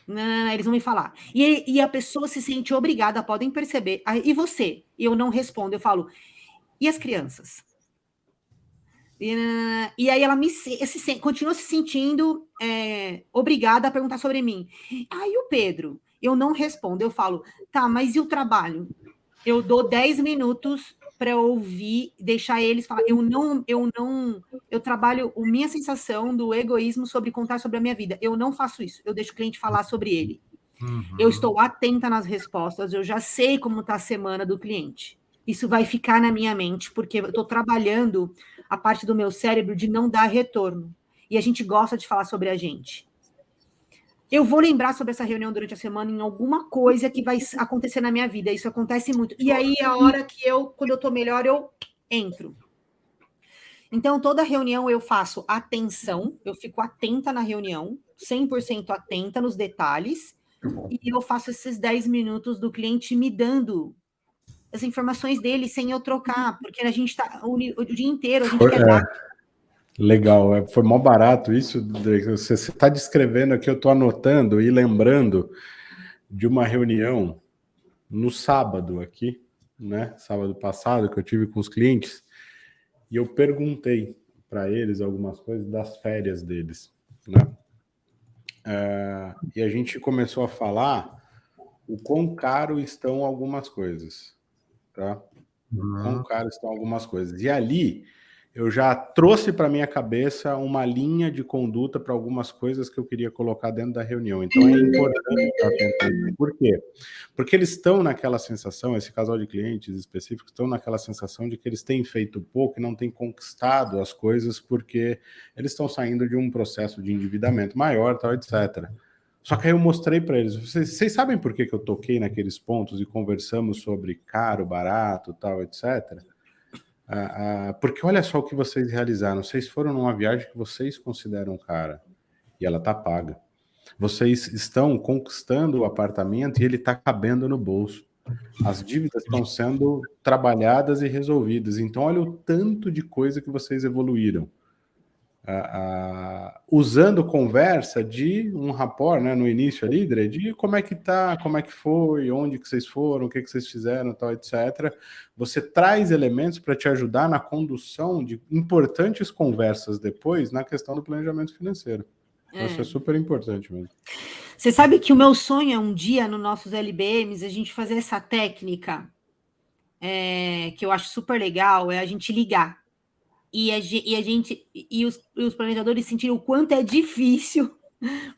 Speaker 3: Não, eles vão me falar. E a pessoa se sente obrigada, podem perceber. E você? Eu não respondo, eu falo, e as crianças? E aí ela continua se sentindo obrigada a perguntar sobre mim. E o Pedro? Eu não respondo, eu falo, tá, mas e o trabalho? Eu dou 10 minutos para ouvir, deixar eles falar. Eu trabalho a minha sensação do egoísmo sobre contar sobre a minha vida. Eu não faço isso, eu deixo o cliente falar sobre ele. Eu estou atenta nas respostas, eu já sei como está a semana do cliente. Isso vai ficar na minha mente, porque eu estou trabalhando a parte do meu cérebro de não dar retorno. E a gente gosta de falar sobre a gente. Eu vou lembrar sobre essa reunião durante a semana em alguma coisa que vai acontecer na minha vida. Isso acontece muito. E aí, a hora que quando eu estou melhor, eu entro. Então, toda reunião eu faço atenção, eu fico atenta na reunião, 100% atenta nos detalhes, e eu faço esses 10 minutos do cliente me dando as informações dele sem eu trocar, porque a gente está o dia inteiro, a gente quer dar.
Speaker 2: Legal, foi mó barato isso. Você está descrevendo aqui, eu estou anotando e lembrando de uma reunião no sábado aqui, né? Sábado passado, que eu tive com os clientes, e eu perguntei para eles algumas coisas das férias deles, né? E a gente começou a falar o quão caro estão algumas coisas, tá? Quão caro estão algumas coisas. E ali eu já trouxe para minha cabeça uma linha de conduta para algumas coisas que eu queria colocar dentro da reunião. Então é importante estar atento. Por quê? Porque eles estão naquela sensação, esse casal de clientes específicos estão naquela sensação de que eles têm feito pouco e não têm conquistado as coisas porque eles estão saindo de um processo de endividamento maior, tal, etc. Só que aí eu mostrei para eles, vocês sabem por que eu toquei naqueles pontos e conversamos sobre caro, barato, tal, etc., porque olha só o que vocês realizaram. Vocês foram numa viagem que vocês consideram cara e ela tá paga. Vocês estão conquistando o apartamento e ele tá cabendo no bolso. As dívidas estão sendo trabalhadas e resolvidas. Então olha o tanto de coisa que vocês evoluíram. Usando conversa de um rapport, né, no início ali, Dre, de como é que tá, como é que foi, onde que vocês foram, o que vocês fizeram, tal, etc. Você traz elementos para te ajudar na condução de importantes conversas depois na questão do planejamento financeiro. Isso é super importante mesmo.
Speaker 3: Você sabe que o meu sonho é um dia, nos nossos LBMs, a gente fazer essa técnica, que eu acho super legal, é a gente ligar. E os planejadores sentirem o quanto é difícil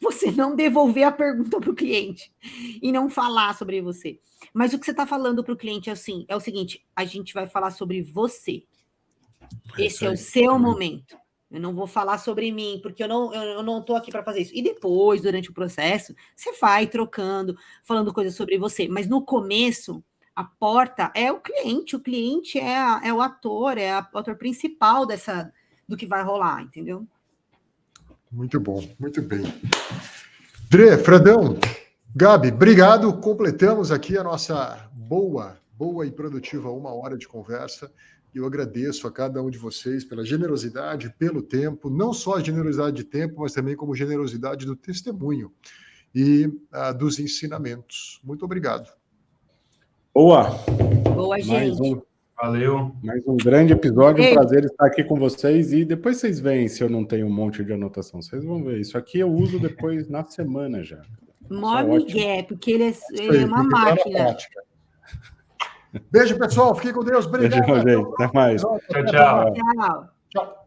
Speaker 3: você não devolver a pergunta para o cliente e não falar sobre você. Mas o que você está falando para o cliente é o seguinte: a gente vai falar sobre você. Esse é o seu momento. Eu não vou falar sobre mim, porque eu não estou aqui para fazer isso. E depois, durante o processo, você vai trocando, falando coisas sobre você. Mas no começo, a porta é o cliente é o ator, é o ator principal do que vai rolar, entendeu?
Speaker 1: Muito bom, muito bem. Dre, Fradão, Gabi, obrigado. Completamos aqui a nossa boa e produtiva 1 hora de conversa. E eu agradeço a cada um de vocês pela generosidade, pelo tempo, não só a generosidade de tempo, mas também como generosidade do testemunho e dos ensinamentos. Muito obrigado.
Speaker 2: Boa,
Speaker 3: gente.
Speaker 4: Valeu.
Speaker 2: Mais um grande episódio, um prazer estar aqui com vocês. E depois vocês veem se eu não tenho um monte de anotação. Vocês vão ver. Isso aqui eu uso depois na semana já.
Speaker 3: Mó migué, porque ele é uma máquina.
Speaker 1: Beijo, pessoal. Fiquem com Deus. Obrigado.
Speaker 2: Beijo, gente. Até mais.
Speaker 4: Tchau.
Speaker 3: Tchau.
Speaker 1: Tchau.